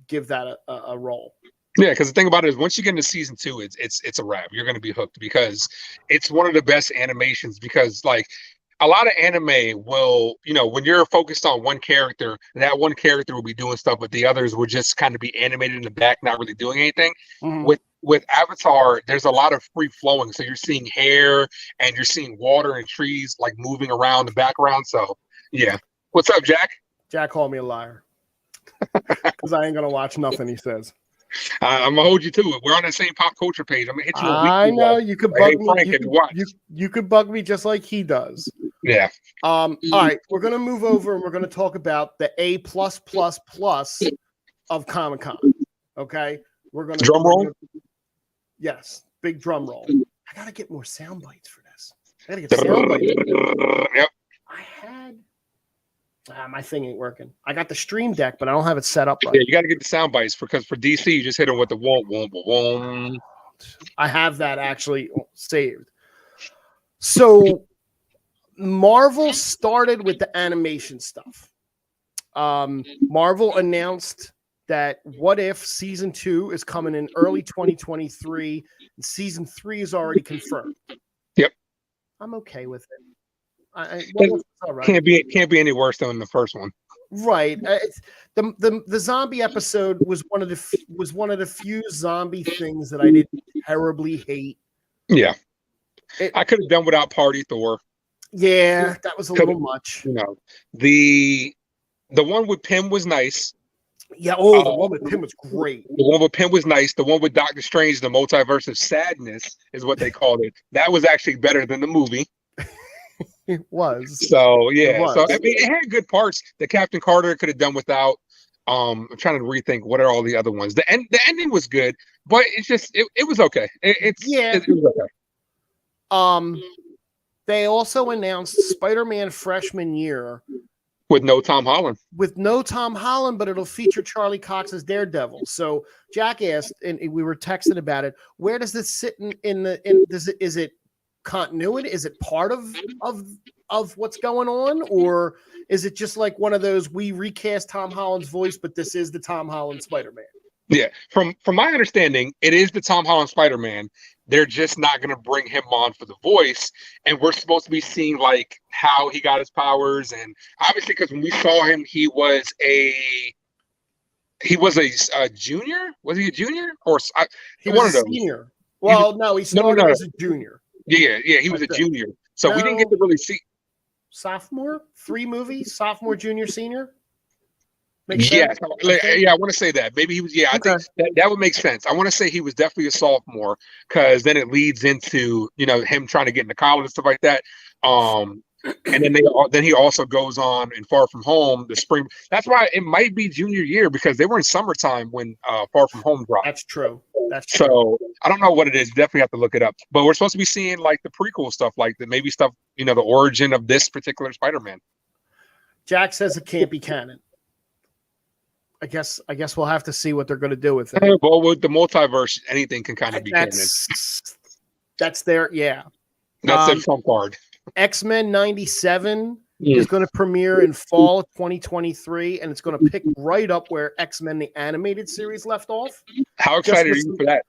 give that a roll. Yeah, because the thing about it is once you get into season 2, it's a wrap. You're going to be hooked because it's one of the best animations, because like a lot of anime will, when you're focused on one character, that one character will be doing stuff, but the others will just kind of be animated in the back, not really doing anything. Mm-hmm. With Avatar, there's a lot of free flowing. So you're seeing hair and you're seeing water and trees like moving around the background. So yeah. What's up, Jack? Jack called me a liar because I ain't going to watch nothing he says. I'm gonna hold you to it. We're on the same pop culture page. I'm gonna hit you. I know you could bug me. You could bug me just like he does. Yeah. All right, we're gonna move over and we're gonna talk about the A++ of Comic-Con. Okay, we're gonna drum roll. Yes, big drum roll. I gotta get more sound bites for this. I gotta get sound bites. Yep. I had. My thing ain't working. I got the Stream Deck, but I don't have it set up right. Yeah, you got to get the sound bites because for DC, you just hit them with the womp, womp, womp. I have that actually saved. So Marvel started with the animation stuff. Marvel announced that What If Season 2 is coming in early 2023, and Season 3 is already confirmed. Yep. I'm okay with it. Right. Can't be any worse than the first one. Right. The zombie episode was one of the few zombie things that I didn't terribly hate. Yeah. I could have done without Party Thor. Yeah, that was a little much. The one with Pym was nice. Yeah, the one with Pym was great. The one with Pym was nice. The one with Doctor Strange, the Multiverse of Sadness is what they called it. That was actually better than the movie. It was. So yeah. So I mean, it had good parts that Captain Carter could have done without. I'm trying to rethink what are all the other ones. The ending was good, but it's just it was okay. It was okay. They also announced Spider-Man freshman year with no Tom Holland. But it'll feature Charlie Cox as Daredevil. So Jack asked, and we were texting about it. Where does this sit is it continuity? Is it part of what's going on, or is it just like one of those we recast Tom Holland's voice, but this is the Tom Holland Spider-Man? Yeah, from my understanding, it is the Tom Holland Spider-Man. They're just not going to bring him on for the voice, and we're supposed to be seeing like how he got his powers, and obviously because when we saw him, he was a junior. Was he a junior or he was a senior? Well, no, he started as a junior. Yeah, he was a junior. So we didn't get to really see sophomore. 3 movies: sophomore, junior, senior. Yeah, I want to say that. Maybe he was. Yeah, okay. I think that would make sense. I want to say he was definitely a sophomore because then it leads into him trying to get into college and stuff like that. And then he also goes on in Far From Home the spring. That's why it might be junior year because they were in summertime when Far From Home dropped. That's true. So I don't know what it is. Definitely have to look it up. But we're supposed to be seeing like the prequel stuff, like maybe stuff. The origin of this particular Spider-Man. Jack says it can't be canon. I guess we'll have to see what they're going to do with it. Well, with the multiverse, anything can kind of be canon. That's their That's their trump card. X-Men 97 is going to premiere in fall of 2023, and it's going to pick right up where X-Men the animated series left off. How excited are you for that?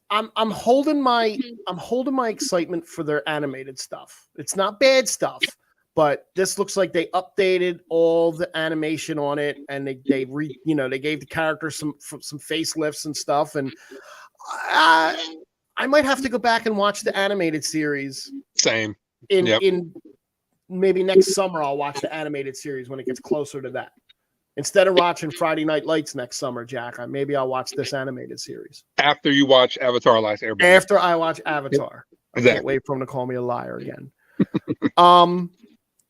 I'm holding my excitement for their animated stuff. It's not bad stuff. But this looks like they updated all the animation on it, and they gave the characters some facelifts and stuff. And I might have to go back and watch the animated series. Same. In maybe next summer, I'll watch the animated series when it gets closer to that. Instead of watching Friday Night Lights next summer, Jack, maybe I'll watch this animated series. After you watch Avatar: Last Airbender. After I watch Avatar. Exactly. I can't wait for him to call me a liar again.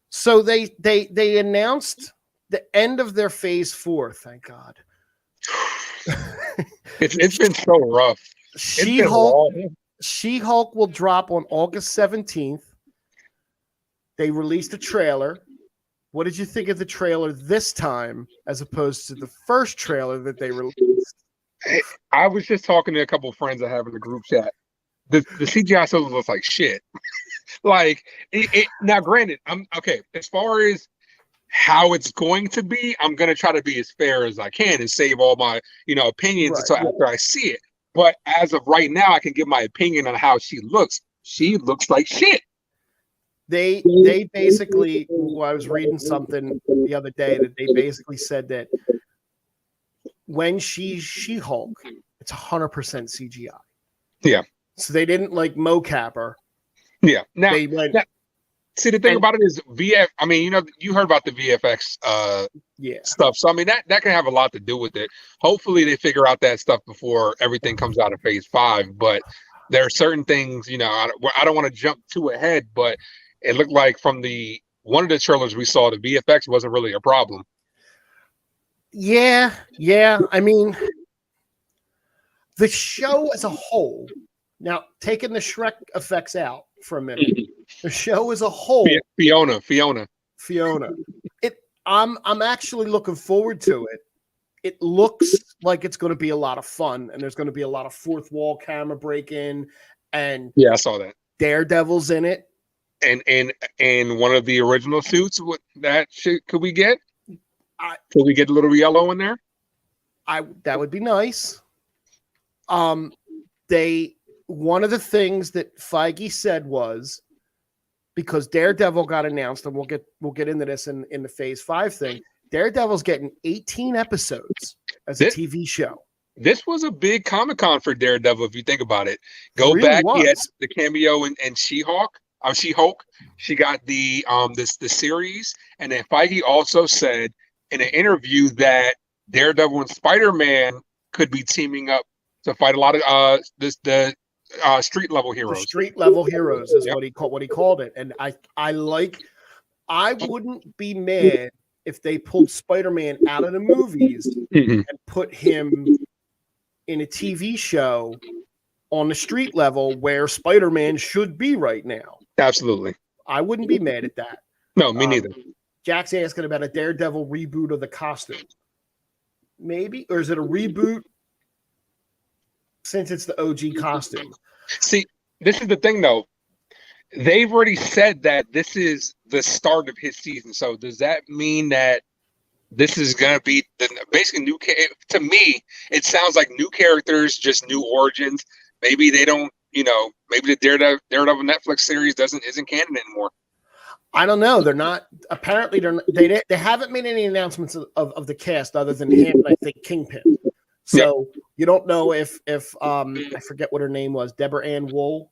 So they announced the end of their phase 4. Thank God. It's been so rough. She-Hulk will drop on August 17th. They released a trailer. What did you think of the trailer this time as opposed to the first trailer that they released? I was just talking to a couple of friends I have in the group chat. The CGI still looks like shit. Like now, granted, I'm okay as far as how it's going to be. I'm going to try to be as fair as I can and save all my opinions until after I see it. But as of right now, I can give my opinion on how she looks. She looks like shit. They basically. I was reading something the other day that they basically said that when she's She-Hulk, it's 100% CGI. Yeah. So they didn't like mocap her. Yeah. Now, see, the thing about it is VF. I mean, you heard about the VFX stuff. So I mean, that can have a lot to do with it. Hopefully, they figure out that stuff before everything comes out of Phase 5. But there are certain things, I don't want to jump too ahead, but it looked like from one of the trailers we saw, the VFX wasn't really a problem. Yeah. I mean, the show as a whole. Now, taking the Shrek effects out for a minute, the show as a whole. Fiona. I'm actually looking forward to it. It looks like it's going to be a lot of fun, and there's going to be a lot of fourth wall camera break-in, and I saw that. Daredevil's in it, and one of the original suits. What that shit could we get? Could we get a little yellow in there? That would be nice. One of the things that Feige said was because Daredevil got announced, and we'll get into this in the Phase 5 thing. Daredevil's getting 18 episodes as a TV show. This was a big Comic-Con for Daredevil, if you think about it. Go back, he had the cameo in She-Hulk. She-Hulk. She got the series, and then Feige also said in an interview that Daredevil and Spider-Man could be teaming up to fight a lot of street level heroes. The street level heroes is what he called it, and I wouldn't be mad if they pulled Spider-Man out of the movies and put him in a TV show on the street level where Spider-Man should be right now. Absolutely. I wouldn't be mad at that. No, me neither. Jack's asking about a Daredevil reboot of the costume. Maybe, or is it a reboot since it's the OG costume? See, this is the thing, though. They've already said that this is the start of his season. So does that mean that this is going to be basically new? To me, it sounds like new characters, just new origins. Maybe they don't, maybe the Daredevil Netflix series isn't canon anymore. I don't know. They're not. Apparently, they haven't made any announcements of the cast other than him and I think Kingpin. So you don't know if I forget what her name was, Deborah Ann Wool,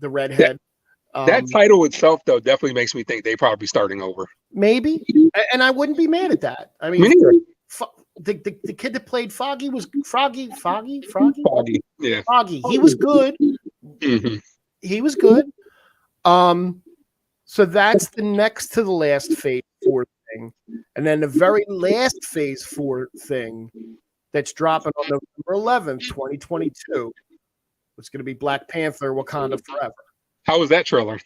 the redhead. That title itself, though, definitely makes me think they probably starting over. Maybe, and I wouldn't be mad at that. I mean, the kid that played Foggy was Foggy. Yeah, Foggy. He was good. Mm-hmm. He was good. So that's the next to the last phase 4 thing, and then the very last phase 4 thing that's dropping on November 11th, 2022. It's going to be Black Panther: Wakanda Forever. How was that trailer?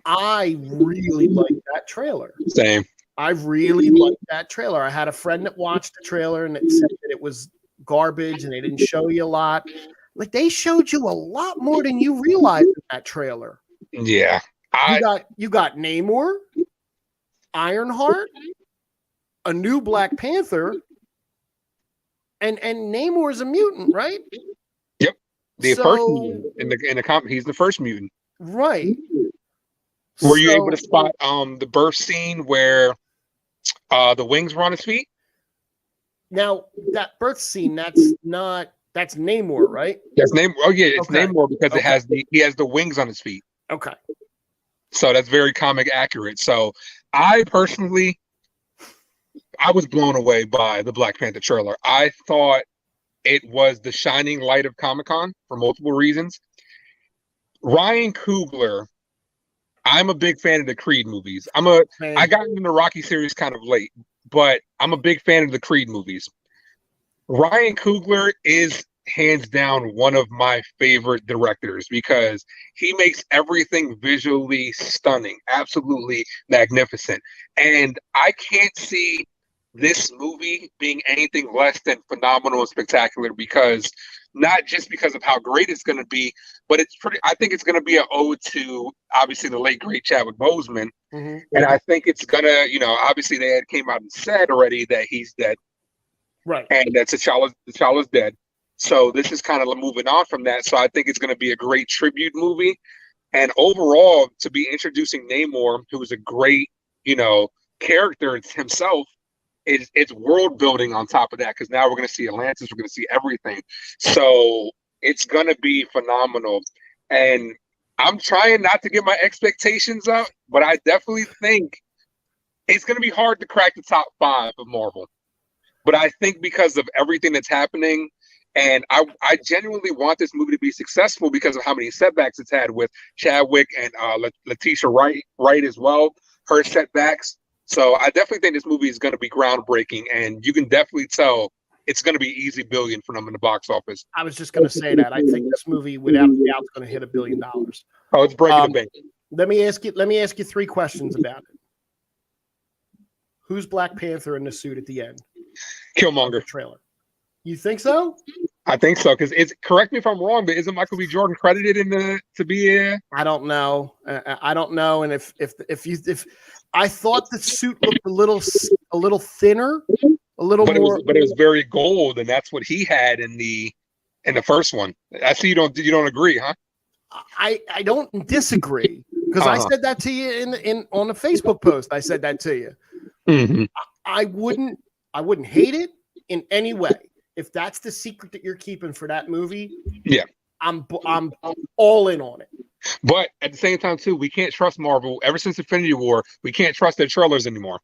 I really like that trailer. Same. I really liked that trailer. I had a friend that watched the trailer and it said that it was garbage and they didn't show you a lot. Like, they showed you a lot more than you realized in that trailer. Yeah. You got Namor, Ironheart, a new Black Panther, and Namor is a mutant, right? Yep. The first mutant in the comic, he's the first mutant. Right. Were you able to spot the birth scene where the wings were on his feet? Now, that birth scene, that's Namor, right? That's Namor. Oh yeah, it's Namor because he has the wings on his feet. Okay. So that's very comic accurate. So I personally, I was blown away by the Black Panther trailer. I thought it was the shining light of Comic-Con for multiple reasons. Ryan Coogler, I'm a big fan of the Creed movies. I got into the Rocky series kind of late, but I'm a big fan of the Creed movies. Ryan Coogler is hands down one of my favorite directors because he makes everything visually stunning, absolutely magnificent. And I can't see this movie being anything less than phenomenal and spectacular, because not just because of how great it's going to be, but I think it's going to be an ode to obviously the late great Chadwick Boseman. Mm-hmm. And I think it's going to, obviously they had came out and said already that he's dead. Right. And that T'Challa's dead. So this is kind of moving on from that. So I think it's going to be a great tribute movie. And overall, to be introducing Namor, who is a great, character himself, it's world building on top of that, because now we're going to see Atlantis, we're going to see everything. So it's going to be phenomenal. And I'm trying not to get my expectations up, but I definitely think it's going to be hard to crack the top 5 of Marvel. But I think because of everything that's happening, and I genuinely want this movie to be successful because of how many setbacks it's had with Chadwick and Letitia Wright as well, her setbacks. So I definitely think this movie is going to be groundbreaking, and you can definitely tell it's going to be easy billion for them in the box office. I was just going to say that. I think this movie, without a doubt, is going to hit $1 billion. Oh, it's breaking the bank. Let me ask you 3 questions about it. Who's Black Panther in the suit at the end? Killmonger. Trailer. You think so? I think so, because correct me if I'm wrong, but isn't Michael B. Jordan credited to be a? I don't know. I don't know. And if I thought the suit looked a little thinner, a little more, but it was very gold, and that's what he had in the first one. I see you don't agree, huh? I don't disagree, because I said that to you in on a Facebook post. I said that to you. Mm-hmm. I wouldn't hate it in any way. If that's the secret that you're keeping for that movie, yeah, I'm all in on it. But at the same time, too, we can't trust Marvel. Ever since Infinity War, we can't trust their trailers anymore.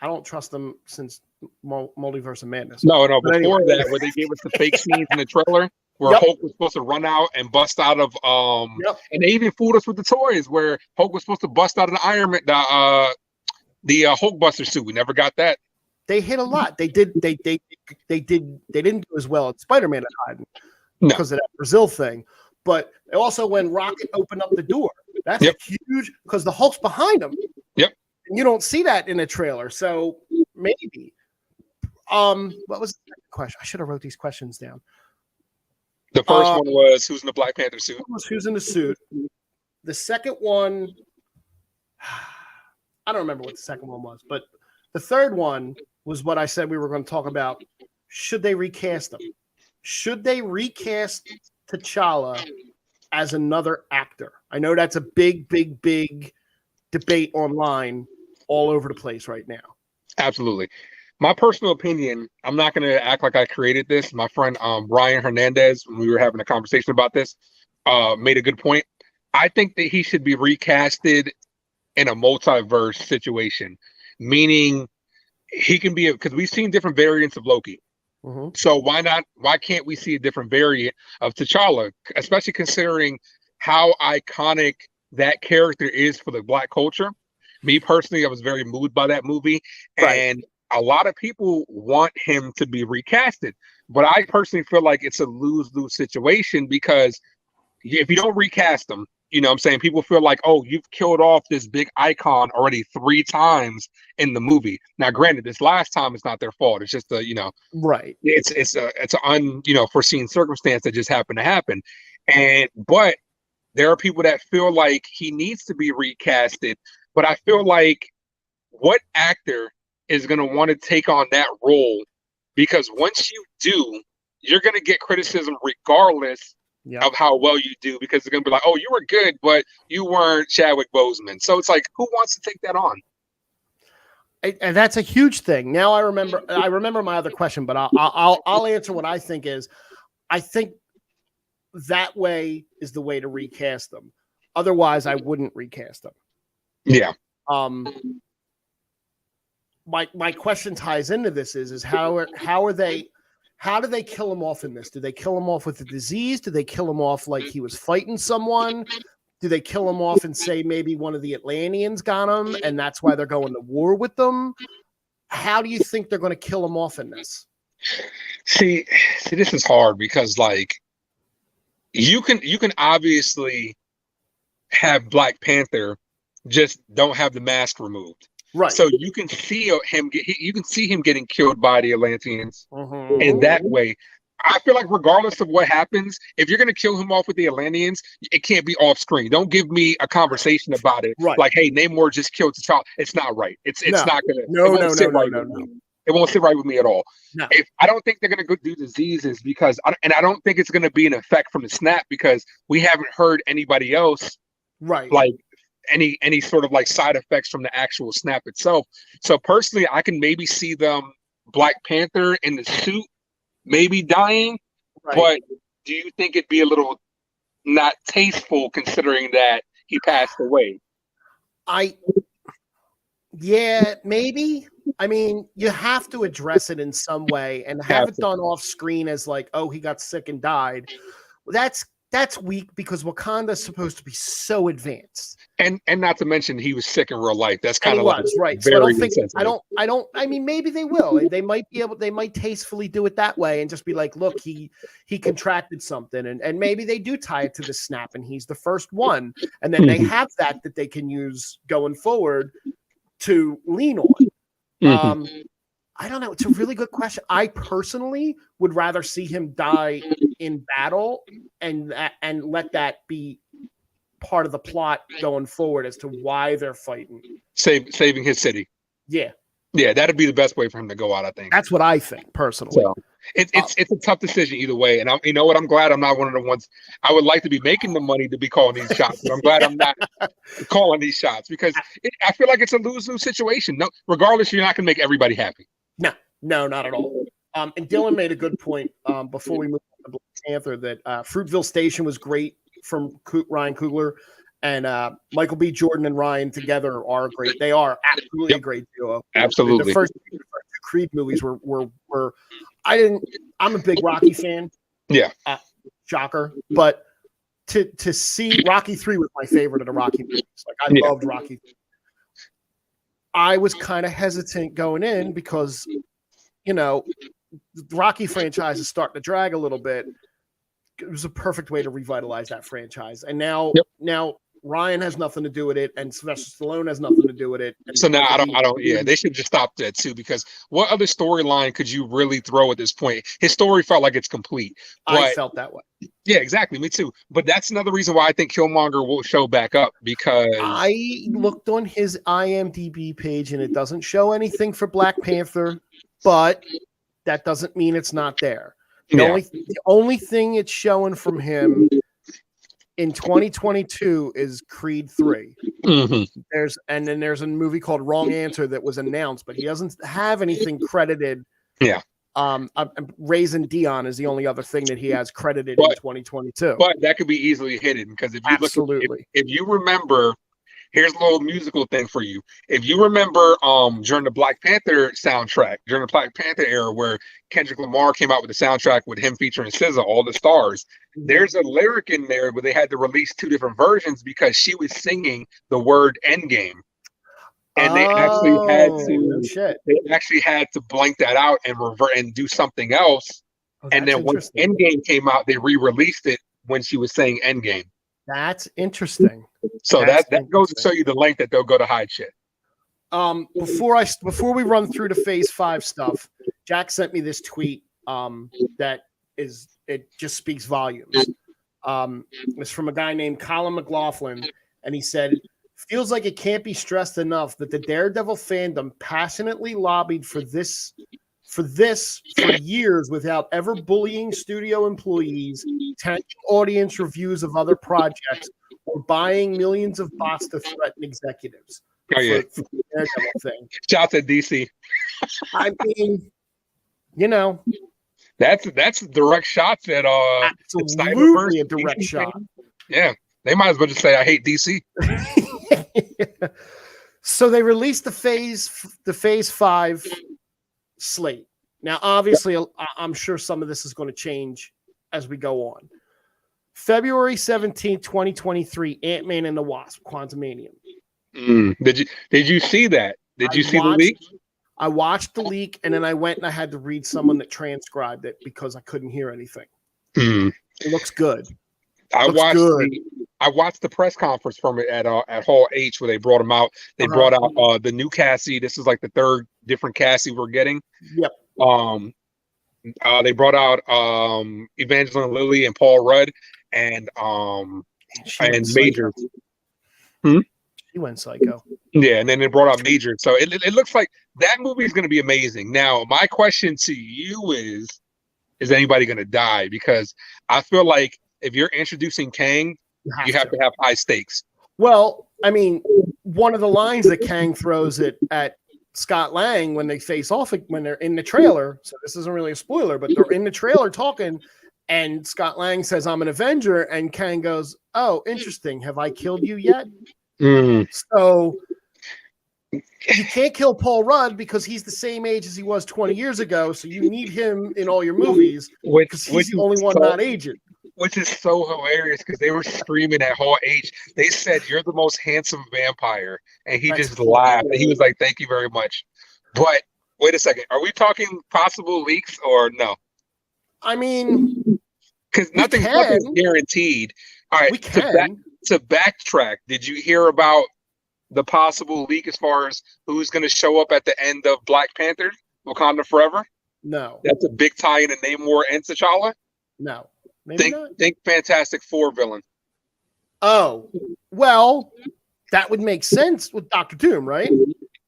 I don't trust them since Multiverse of Madness. No. Before that, where they gave us the fake scenes in the trailer, where Hulk was supposed to run out and bust out of and they even fooled us with the toys, where Hulk was supposed to bust out of the Iron Man, the Hulkbuster suit. We never got that. They hit a lot. They didn't do as well at Spider-Man at Hyden. because of that Brazil thing. But also when Rocket opened up the door, that's a huge, because the Hulk's behind him. Yep. And you don't see that in a trailer. So maybe. What was the question? I should have wrote these questions down. The first one was who's in the Black Panther suit? Who's in the suit? The second one, I don't remember what the second one was, but the third one was what I said we were going to talk about. Should they recast him? Should they recast T'Challa as another actor? I know that's a big debate online all over the place right now. Absolutely. My personal opinion, I'm not going to act like I created this. My friend Brian Hernandez, when we were having a conversation about this, made a good point. I think that he should be recasted in a multiverse situation, meaning he can be, because we've seen different variants of Loki. Mm-hmm. So why can't we see a different variant of T'Challa, especially considering how iconic that character is for the Black culture? Me personally, I was very moved by that movie, and a lot of people want him to be recasted. But I personally feel like it's a lose-lose situation, because if you don't recast him, you know what I'm saying, people feel like, oh, you've killed off this big icon already 3 times in the movie. Now, granted, this last time it's not their fault. It's just it's an foreseen circumstance that just happened to happen. But there are people that feel like he needs to be recasted. But I feel like, what actor is going to want to take on that role? Because once you do, you're going to get criticism regardless of how well you do, because they're going to be like, oh, you were good, but you weren't Chadwick Boseman. So it's like, who wants to take that on? And that's a huge thing. Now I remember my other question, but I'll answer what I think is. I think that way is the way to recast them. Otherwise, I wouldn't recast them. Yeah. My question ties into this is how do they kill him off in this? Do they kill him off with a disease? Do they kill him off like he was fighting someone? Do they kill him off and say maybe one of the Atlanteans got him and that's why they're going to war with them? How do you think they're going to kill him off in this? See, this is hard, because like you can obviously have Black Panther, just don't have the mask removed. Right. So you can see him getting killed by the Atlanteans in that way. I feel like regardless of what happens, if you're going to kill him off with the Atlanteans, it can't be off screen. Don't give me a conversation about it. Right. Like, hey, Namor just killed T'Challa. It's not right. It's not going to. No. It won't sit right with me at all. No. I don't think they're going to go do diseases, because I don't think it's going to be an effect from the snap, because we haven't heard anybody else like any sort of like side effects from the actual snap itself. So personally, I can maybe see them, Black Panther in the suit, maybe dying, but do you think it'd be a little not tasteful considering that he passed away? Yeah, maybe. I mean, you have to address it in some way and have it done off screen as like, oh, he got sick and died. That's weak, because Wakanda's supposed to be so advanced. And not to mention he was sick in real life. That's kind of like right. Very so I mean, maybe they will. They might tastefully do it that way and just be like, look, he contracted something, and maybe they do tie it to the snap and he's the first one. And then they have that they can use going forward to lean on. I don't know. It's a really good question. I personally would rather see him die in battle and let that be part of the plot going forward as to why they're fighting. Saving his city. Yeah. Yeah, that'd be the best way for him to go out, I think. That's what I think, personally. So, it's a tough decision either way. And you know what? I'm glad I'm not one of the ones. I would like to be making the money to be calling these shots, but I'm glad I'm not calling these shots, because I feel like it's a lose-lose situation. No, regardless, you're not going to make everybody happy. No, not at all. And Dylan made a good point before we moved on to Black Panther, that Fruitville Station was great from Ryan Coogler, and Michael B. Jordan and Ryan together are great. They are absolutely a great duo. Absolutely. The first two Creed movies were I'm a big Rocky fan. Yeah. Shocker. But to see Rocky 3 was my favorite of the Rocky movies. Like, I loved Rocky 3. I was kind of hesitant going in because, the Rocky franchise is starting to drag a little bit. was a perfect way to revitalize that franchise. And now Yep. now Ryan has nothing to do with it, and Sylvester Stallone has nothing to do with it. So now I don't. Yeah, they should just stop that too, because what other storyline could you really throw at this point? His story felt like it's complete. But, I felt that way. Yeah, exactly. Me too. But that's another reason why I think Killmonger will show back up, because I looked on his IMDb page and it doesn't show anything for Black Panther, but that doesn't mean it's not there. The only thing it's showing from him in 2022 is Creed 3. Mm-hmm. There's a movie called Wrong Answer that was announced, but he doesn't have anything credited. Yeah. Raising Dion is the only other thing that he has credited in 2022. But that could be easily hidden, because if you if you remember, here's a little musical thing for you. If you remember, during the Black Panther soundtrack, during the Black Panther era, where Kendrick Lamar came out with the soundtrack with him featuring SZA, All the Stars, there's a lyric in there where they had to revise 2 different versions because she was singing the word "endgame." And they actually had to blank that out and revert and do something else. And then once Endgame came out, they re-released it when she was saying Endgame. That's interesting. So that goes to show you the length that they'll go to hide shit. Before we run through the Phase 5 stuff, Jack sent me this tweet it just speaks volumes. It's from a guy named Colin McLaughlin, and he said, "Feels like it can't be stressed enough that the Daredevil fandom passionately lobbied for this for years without ever bullying studio employees, tanking audience reviews of other projects, or buying millions of bots to threaten executives." Oh, yeah. For the Daredevil thing. Shout out to DC. I mean, you know, that's direct shots at absolutely a direct shot. Yeah, they might as well just say I hate DC. So they released the Phase 5 slate. Now, obviously, I'm sure some of this is going to change as we go on. February 17th, 2023, Ant-Man and the Wasp: Quantumanium. Did you see that? Did you see the leak? I watched the leak, and then I went and I had to read someone that transcribed it because I couldn't hear anything. It looks good. I watched the press conference from it at Hall H, where they brought them out. They brought out the new Cassie. This is like the 3rd different Cassie we're getting. Yep. They brought out Evangeline Lilly and Paul Rudd and Major. She went psycho. Yeah, and then they brought out Major. So it looks like that movie is going to be amazing. Now, my question to you is anybody going to die? Because I feel like if you're introducing Kang, you have to have high stakes. Well, I mean, one of the lines that Kang throws at Scott Lang when they face off, when they're in the trailer, so this isn't really a spoiler, but they're in the trailer talking, and Scott Lang says, "I'm an Avenger," and Kang goes, "Oh, interesting. Have I killed you yet?" So you can't kill Paul Rudd because he's the same age as he was 20 years ago, so you need him in all your movies because he's the only one not aging. Which is so hilarious because they were screaming at Hall H. They said, "You're the most handsome vampire," and he just laughed. And he was like, "Thank you very much." But wait a second, are we talking possible leaks or no? I mean, because nothing's guaranteed. All right, to backtrack, did you hear about the possible leak as far as who's going to show up at the end of Black Panther, Wakanda Forever? No. That's a big tie in the Namor and T'Challa? No. Maybe think Fantastic Four villain. Oh, well, that would make sense with Dr. Doom, right?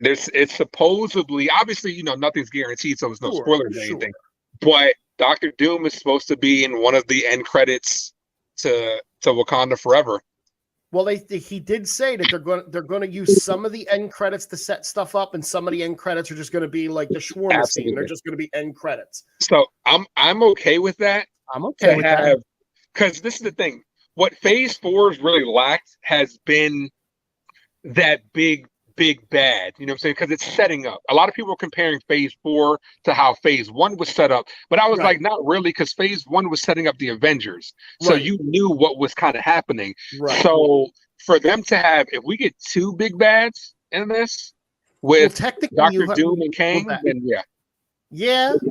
It's supposedly, obviously, nothing's guaranteed, so there's no spoilers or anything. But Dr. Doom is supposed to be in one of the end credits to Wakanda Forever. Well, he did say that they're going to use some of the end credits to set stuff up, and some of the end credits are just going to be like the shawarma scene. They're just going to be end credits. So I'm okay with that. I'm okay with that. Because this is the thing. What Phase 4 has really lacked has been that big bad. You know what I'm saying? Because it's setting up. A lot of people are comparing Phase 4 to how Phase 1 was set up. But I was like, not really, because Phase 1 was setting up the Avengers. So you knew what was kind of happening. Right. So for them to have, if we get 2 big bads in this with Dr. Doom and Kang, then yeah.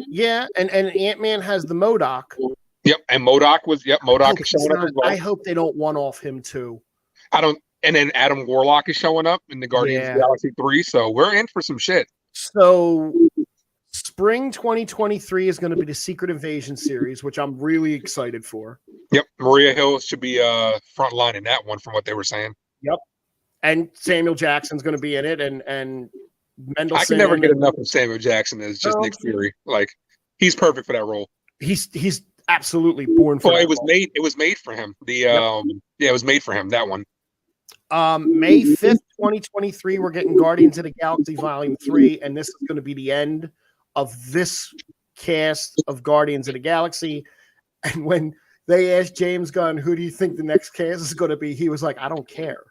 Yeah. And Ant-Man has the MODOK. Yep, and MODOK was. Yep, MODOK is showing up as well. I hope they don't one off him too. I don't. And then Adam Warlock is showing up in the Guardians of the Galaxy 3, so we're in for some shit. So spring 2023 is going to be the Secret Invasion series, which I'm really excited for. Yep, Maria Hill should be front line in that one from what they were saying. Yep, and Samuel Jackson's going to be in it, and Mendelsohn. I can never get enough of Samuel Jackson as just Nick Fury. Like, he's perfect for that role. He's absolutely born for. Oh, it was made for him. It was made for him. That one. May 5th, 2023, we're getting Guardians of the Galaxy Volume 3, and this is going to be the end of this cast of Guardians of the Galaxy. And when they asked James Gunn, who do you think the next cast is going to be, he was like, I don't care.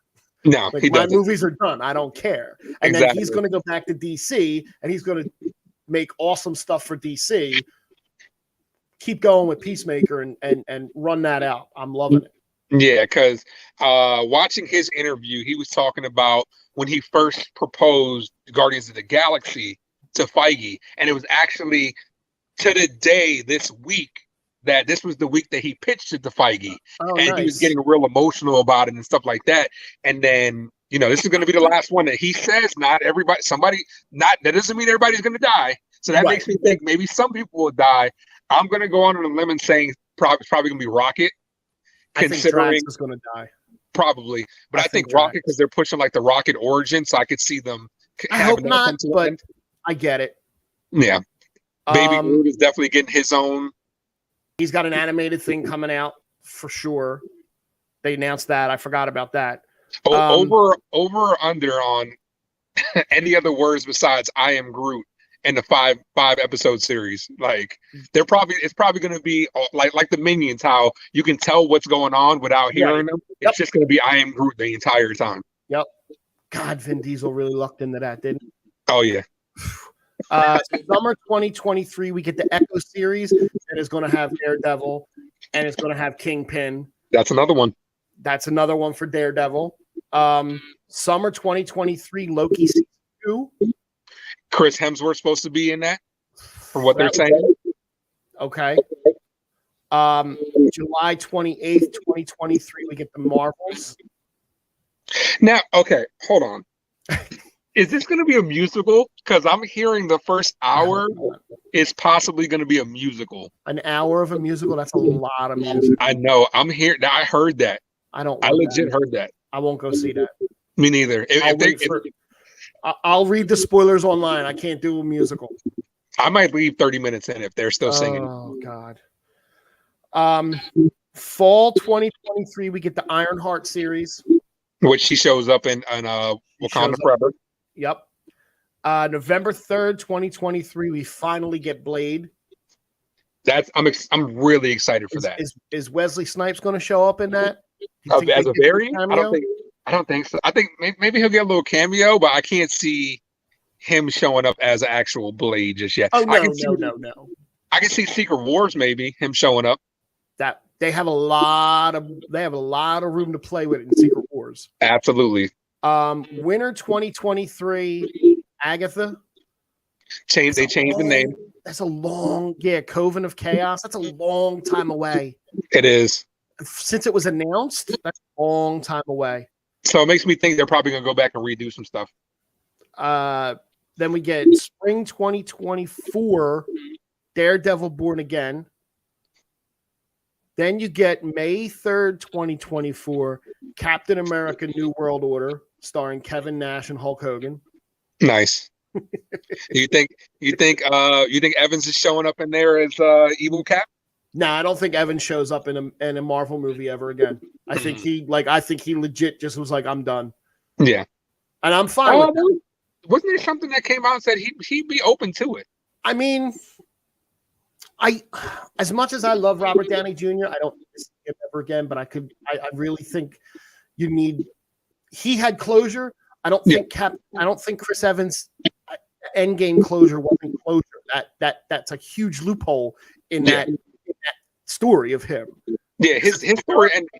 No, like, my movies are done. I don't care. And then he's going to go back to DC, and he's going to make awesome stuff for DC. Keep going with Peacemaker and run that out. I'm loving it. Yeah, because watching his interview, he was talking about when he first proposed Guardians of the Galaxy to Feige, and it was actually to the day this week that this was the week that he pitched it to Feige, and he was getting real emotional about it and stuff like that. And then, this is going to be the last one that he says. That doesn't mean everybody's going to die. So that makes me think maybe some people will die. I'm going to go on a limb and saying it's probably going to be Rocket. I think Drax is going to die. Probably. But I think Rocket, because they're pushing like the Rocket origin, so I could see them. I hope not, but I get it. Yeah. Baby Groot is definitely getting his own. He's got an animated thing coming out for sure. They announced that. I forgot about that. Over or under on any other words besides I am Groot in the five episode series. Like it's probably going to be like the Minions, how you can tell what's going on without hearing them. It's just going to be I am Groot the entire time. Yep. God, Vin Diesel really lucked into that, didn't he? Oh yeah. Summer 2023, we get the Echo series that is going to have Daredevil and it's going to have Kingpin. That's another one. That's another one for Daredevil. Summer 2023, Loki season 2. Chris Hemsworth's supposed to be in that, from what they're saying. Okay. July 28th, 2023, we get the Marvels. Now, okay, hold on. Is this going to be a musical? Because I'm hearing the first hour is possibly going to be a musical. An hour of a musical? That's a lot of music. I know. I'm here. I heard that. I legit heard that. I won't go see that. Me neither. I'll read the spoilers online. I can't do a musical. I might leave 30 minutes in if they're still singing. Oh, God. Fall 2023, we get the Ironheart series. Which she shows up in Wakanda Forever. Yep. November 3rd, 2023, we finally get Blade. I'm really excited for that. Is Wesley Snipes going to show up in that? As a variant? I don't think so. I think maybe he'll get a little cameo, but I can't see him showing up as an actual Blade just yet. Oh no. I can see Secret Wars, maybe him showing up. That they have a lot of room to play with in Secret Wars. Absolutely. Winter 2023, Agatha. They changed the name. That's a long, Coven of Chaos. That's a long time away. It is. Since it was announced, that's a long time away. So it makes me think they're probably going to go back and redo some stuff. Then we get spring 2024, Daredevil Born Again. Then you get May 3rd, 2024, Captain America New World Order, starring Kevin Nash and Hulk Hogan. Nice. You think Evans is showing up in there as Evil Cap? No, I don't think Evans shows up in a Marvel movie ever again. I think he legit just was like, I'm done. Yeah. And I'm fine with that. Wasn't there something that came out and said he'd be open to it? I mean, as much as I love Robert Downey Jr., I don't see him ever again, but I really think he had closure. I don't think Chris Evans' Endgame closure wasn't closure. That's a huge loophole in that story of him. Yeah, his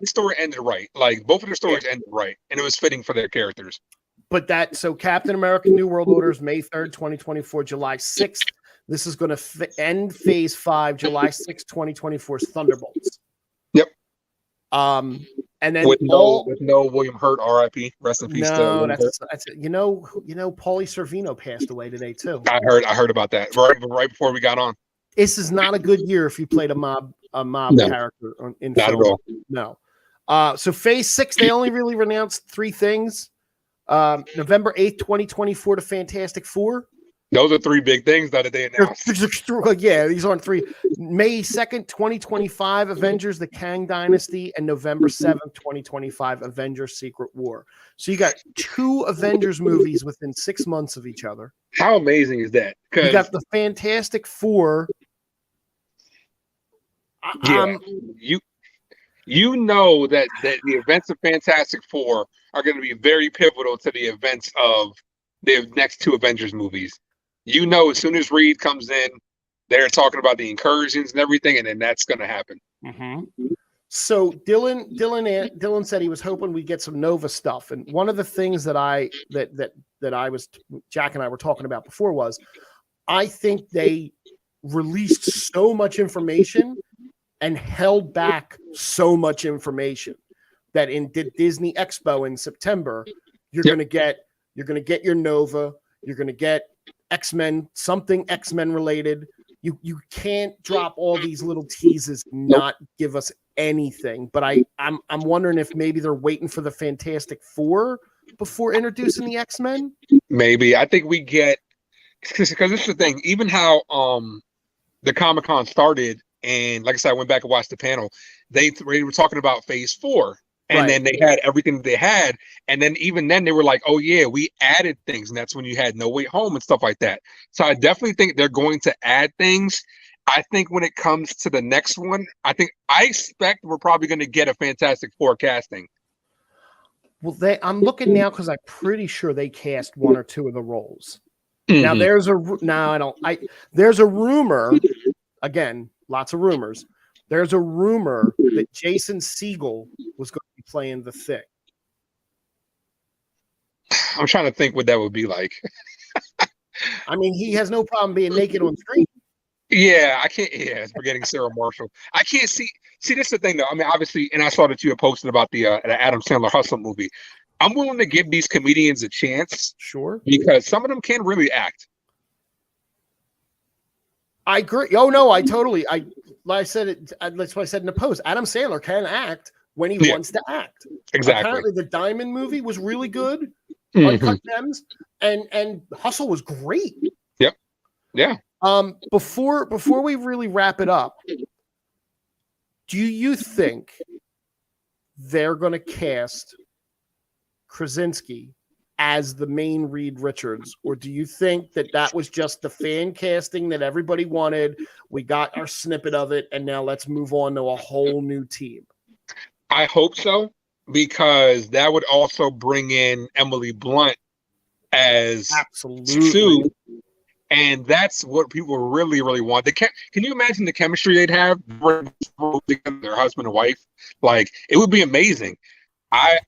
story ended right. Like both of their stories ended right, and it was fitting for their characters. But so Captain America New World Order is May 3rd, 2024, July 6th. This is going to end Phase 5, July 6, 2024's Thunderbolts. Yep. And then with no William Hurt, R.I.P. Rest in peace. No, that's you know, Paulie Servino passed away today too. I heard about that right before we got on. This is not a good year if you played a mob character in not film. At all. No. So Phase 6, they only really announced 3 things. November 8th, 2024, to Fantastic Four. Those are 3 big things that they announced. Yeah, these aren't 3. May 2nd, 2025, Avengers, The Kang Dynasty, and November 7th, 2025, Avengers, Secret War. So you got 2 Avengers movies within 6 months of each other. How amazing is that? You got the Fantastic Four. You know that the events of Fantastic Four are going to be very pivotal to the events of the next 2 Avengers movies. You know, as soon as Reed comes in, they're talking about the incursions and everything, and then that's going to happen. Mm-hmm. So Dylan said he was hoping we'd get some Nova stuff, and one of the things that Jack and I were talking about before was, I think they released so much information and held back so much information that in Disney Expo in September, you're going to get your Nova, you're going to get X-Men, something X-Men related. You can't drop all these little teases and not give us anything. But I'm wondering if maybe they're waiting for the Fantastic Four before introducing the X-Men. Maybe. I think we get, because this is the thing, even how the Comic-Con started, and like I said, I went back and watched the panel. They were talking about Phase 4. And then they had everything that they had. And then even then they were like, oh, yeah, we added things. And that's when you had No Way Home and stuff like that. So I definitely think they're going to add things. I think when it comes to the next one, I expect we're probably going to get a Fantastic Four casting. Well, I'm looking now because I'm pretty sure they cast 1 or 2 of the roles. Mm-hmm. Now there's a rumor, again, lots of rumors. There's a rumor that Jason Segel was going to be playing the Thing. I'm trying to think what that would be like. I mean, he has no problem being naked on screen. Yeah, I can't. Yeah, forgetting Sarah Marshall. I can't see. See, this is the thing, though. I mean, obviously, and I saw that you had posted about the Adam Sandler Hustle movie. I'm willing to give these comedians a chance. Sure. Because some of them can really act. I agree. Oh no, I said it. That's what I said in the post. Adam Sandler can act when he wants to act. Exactly. Apparently, the Diamond movie was really good. Mm-hmm. Uncut Gems, and Hustle was great. Yep. Yeah. Before we really wrap it up, do you think they're going to cast Krasinski as the main Reed Richards, or do you think that was just the fan casting that everybody wanted? We got our snippet of it, and now let's move on to a whole new team. I hope so, because that would also bring in Emily Blunt as Sue, and that's what people really, really want. Can you imagine the chemistry they'd have, their husband and wife? Like, it would be amazing. I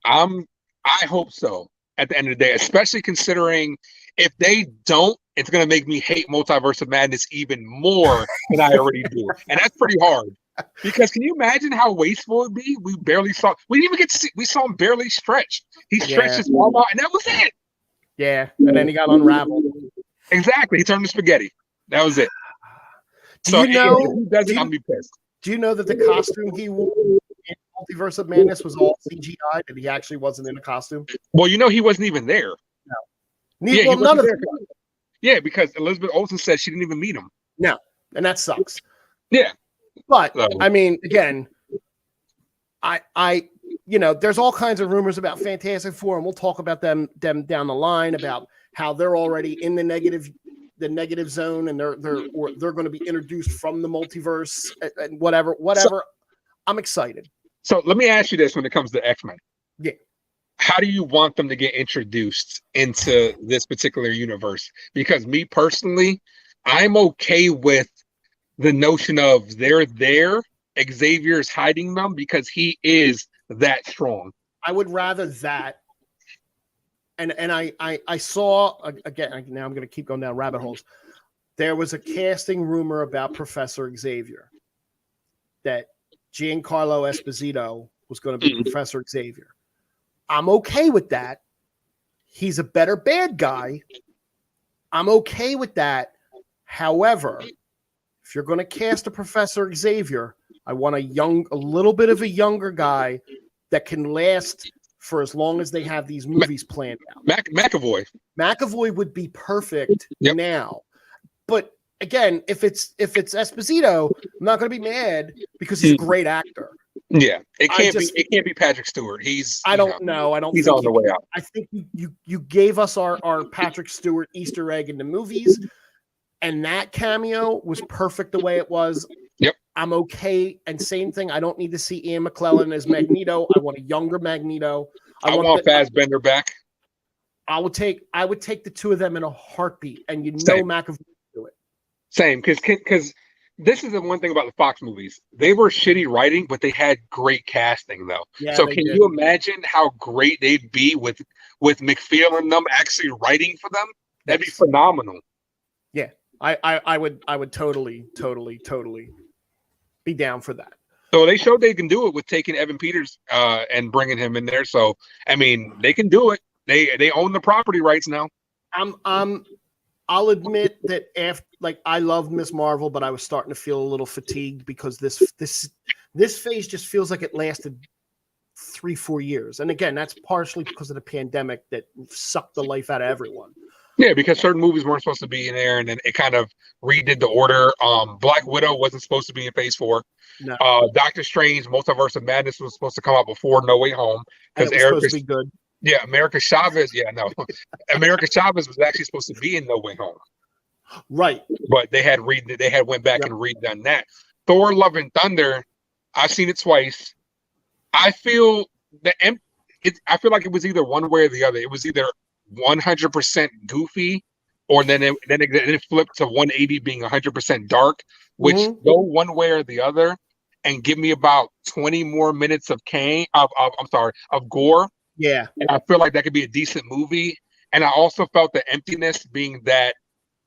hope so. At the end of the day, especially considering if they don't, it's going to make me hate Multiverse of Madness even more than I already do. And that's pretty hard. Because can you imagine how wasteful it'd be? We didn't even get to see, we saw him barely stretch. He stretched his arm out, and that was it. Yeah, and then he got unraveled. Exactly. He turned to spaghetti. That was it. If he doesn't, I'll be pissed. Do you know that the costume he wore in Multiverse of Madness was all CGI, and he actually wasn't in a costume? Well, he wasn't even there. No. None of them. Yeah, because Elizabeth Olsen said she didn't even meet him. No, and that sucks. Yeah. But, I mean, again, there's all kinds of rumors about Fantastic Four, and we'll talk about them down the line about how they're already in the negative zone, and they're going to be introduced from the multiverse and whatever. So, I'm excited. So let me ask you this: when it comes to X-Men, how do you want them to get introduced into this particular universe? Because me personally, I'm okay with the notion of they're there. Xavier's hiding them because he is that strong. I would rather that. And I saw, again, now I'm going to keep going down rabbit holes. there was a casting rumor about Professor Xavier that Giancarlo Esposito was going to be Professor Xavier. I'm okay with that. He's a better bad guy. I'm okay with that. However, if you're going to cast a Professor Xavier, I want a little bit of a younger guy that can last for as long as they have these movies planned out. McAvoy would be perfect now. But again, if it's Esposito, I'm not going to be mad because he's a great actor. Yeah, it can't be Patrick Stewart. I don't know. He's on the way out. I think you gave us our Patrick Stewart Easter egg in the movies, and that cameo was perfect the way it was. Yep. I'm okay. And same thing. I don't need to see Ian McKellen as Magneto. I want a younger Magneto. I want Fassbender back. I would take the two of them in a heartbeat, and McAvoy would do it. Same, because this is the one thing about the Fox movies. They were shitty writing, but they had great casting, though. Yeah, so can you imagine how great they'd be with McPhail and them actually writing for them? That'd be phenomenal. Yeah, I would totally be down for that. So they showed they can do it with taking Evan Peters and bringing him in there. So I mean, they can do it. They own the property rights now. I'll admit that I love Ms. Marvel, but I was starting to feel a little fatigued because this phase just feels like it lasted 3-4 years. And again, that's partially because of the pandemic that sucked the life out of everyone. Yeah, because certain movies weren't supposed to be in there, and then it kind of redid the order. Black Widow wasn't supposed to be in Phase 4. No. Doctor Strange, Multiverse of Madness was supposed to come out before No Way Home because it was supposed to be good. Yeah, America Chavez. Yeah, no, America Chavez was actually supposed to be in No Way Home. Right, but they had went back and redone that. Thor: Love and Thunder. I've seen it twice. I feel I feel like it was either one way or the other. It was either 100% goofy, or then it flipped to 180 being 100% dark. Which go one way or the other, and give me about 20 more minutes of gore. Yeah, and I feel like that could be a decent movie. And I also felt the emptiness being that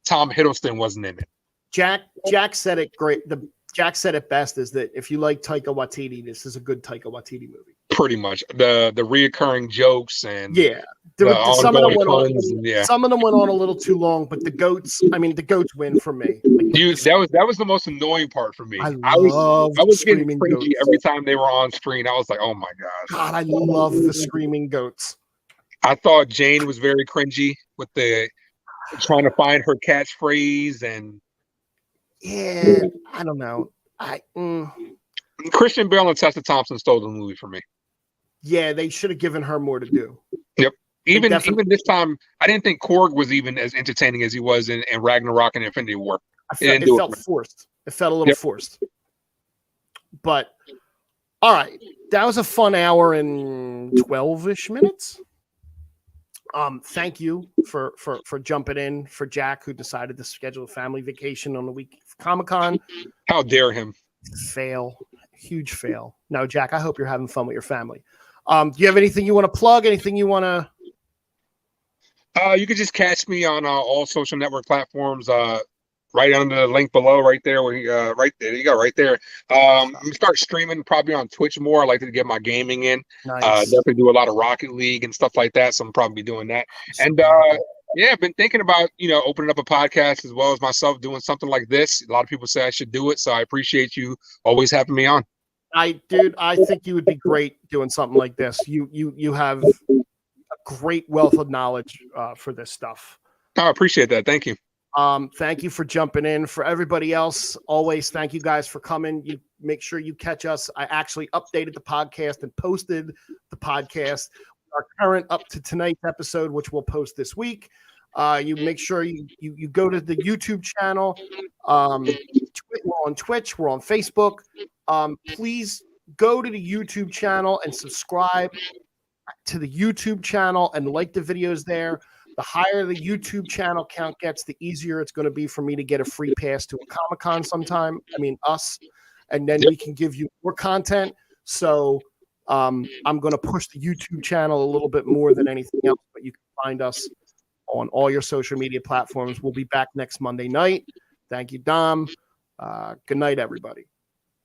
Tom Hiddleston wasn't in it. Jack said it great. Jack said it best is that if you like Taika Waititi, this is a good Taika Waititi movie. Pretty much the reoccurring jokes and some of them went on a little too long, but the goats win for me. That was the most annoying part for me. I was getting cringy goats every time they were on screen. I was like, oh my gosh. God, I love the screaming goats. I thought Jane was very cringy with the trying to find her catchphrase and I don't know. Christian Bale and Tessa Thompson stole the movie for me. Yeah, they should have given her more to do. Yep. Even this time, I didn't think Korg was even as entertaining as he was in Ragnarok and Infinity War. It felt forced. It felt a little forced. But all right, that was a fun hour and 12-ish minutes. Thank you for jumping in for Jack, who decided to schedule a family vacation on the week of Comic-Con. How dare him? Huge fail. No, Jack, I hope you're having fun with your family. Do you have anything you want to plug? Anything you want to? You can just catch me on all social network platforms. Right under the link below, right there. Right there, you go, right there. I'm gonna start streaming probably on Twitch more. I like to get my gaming in. Nice. Definitely do a lot of Rocket League and stuff like that. So I'm probably doing that. And I've been thinking about opening up a podcast as well as myself doing something like this. A lot of people say I should do it, so I appreciate you always having me on. I think you would be great doing something like this. You have a great wealth of knowledge for this stuff. I appreciate that. Thank you. Thank you for jumping in. For everybody else, always thank you guys for coming. You make sure you catch us. I actually updated the podcast and posted the podcast. Our current up to tonight's episode, which we'll post this week. You make sure you go to the YouTube channel. We're on Twitch. We're on Facebook. Please go to the YouTube channel and subscribe to the YouTube channel and like the videos there. The higher the YouTube channel count gets, the easier it's going to be for me to get a free pass to a Comic-Con sometime. I mean, us. And then we can give you more content. So I'm going to push the YouTube channel a little bit more than anything else, but you can find us on all your social media platforms. We'll be back next Monday night. Thank you, Dom. Good night, everybody.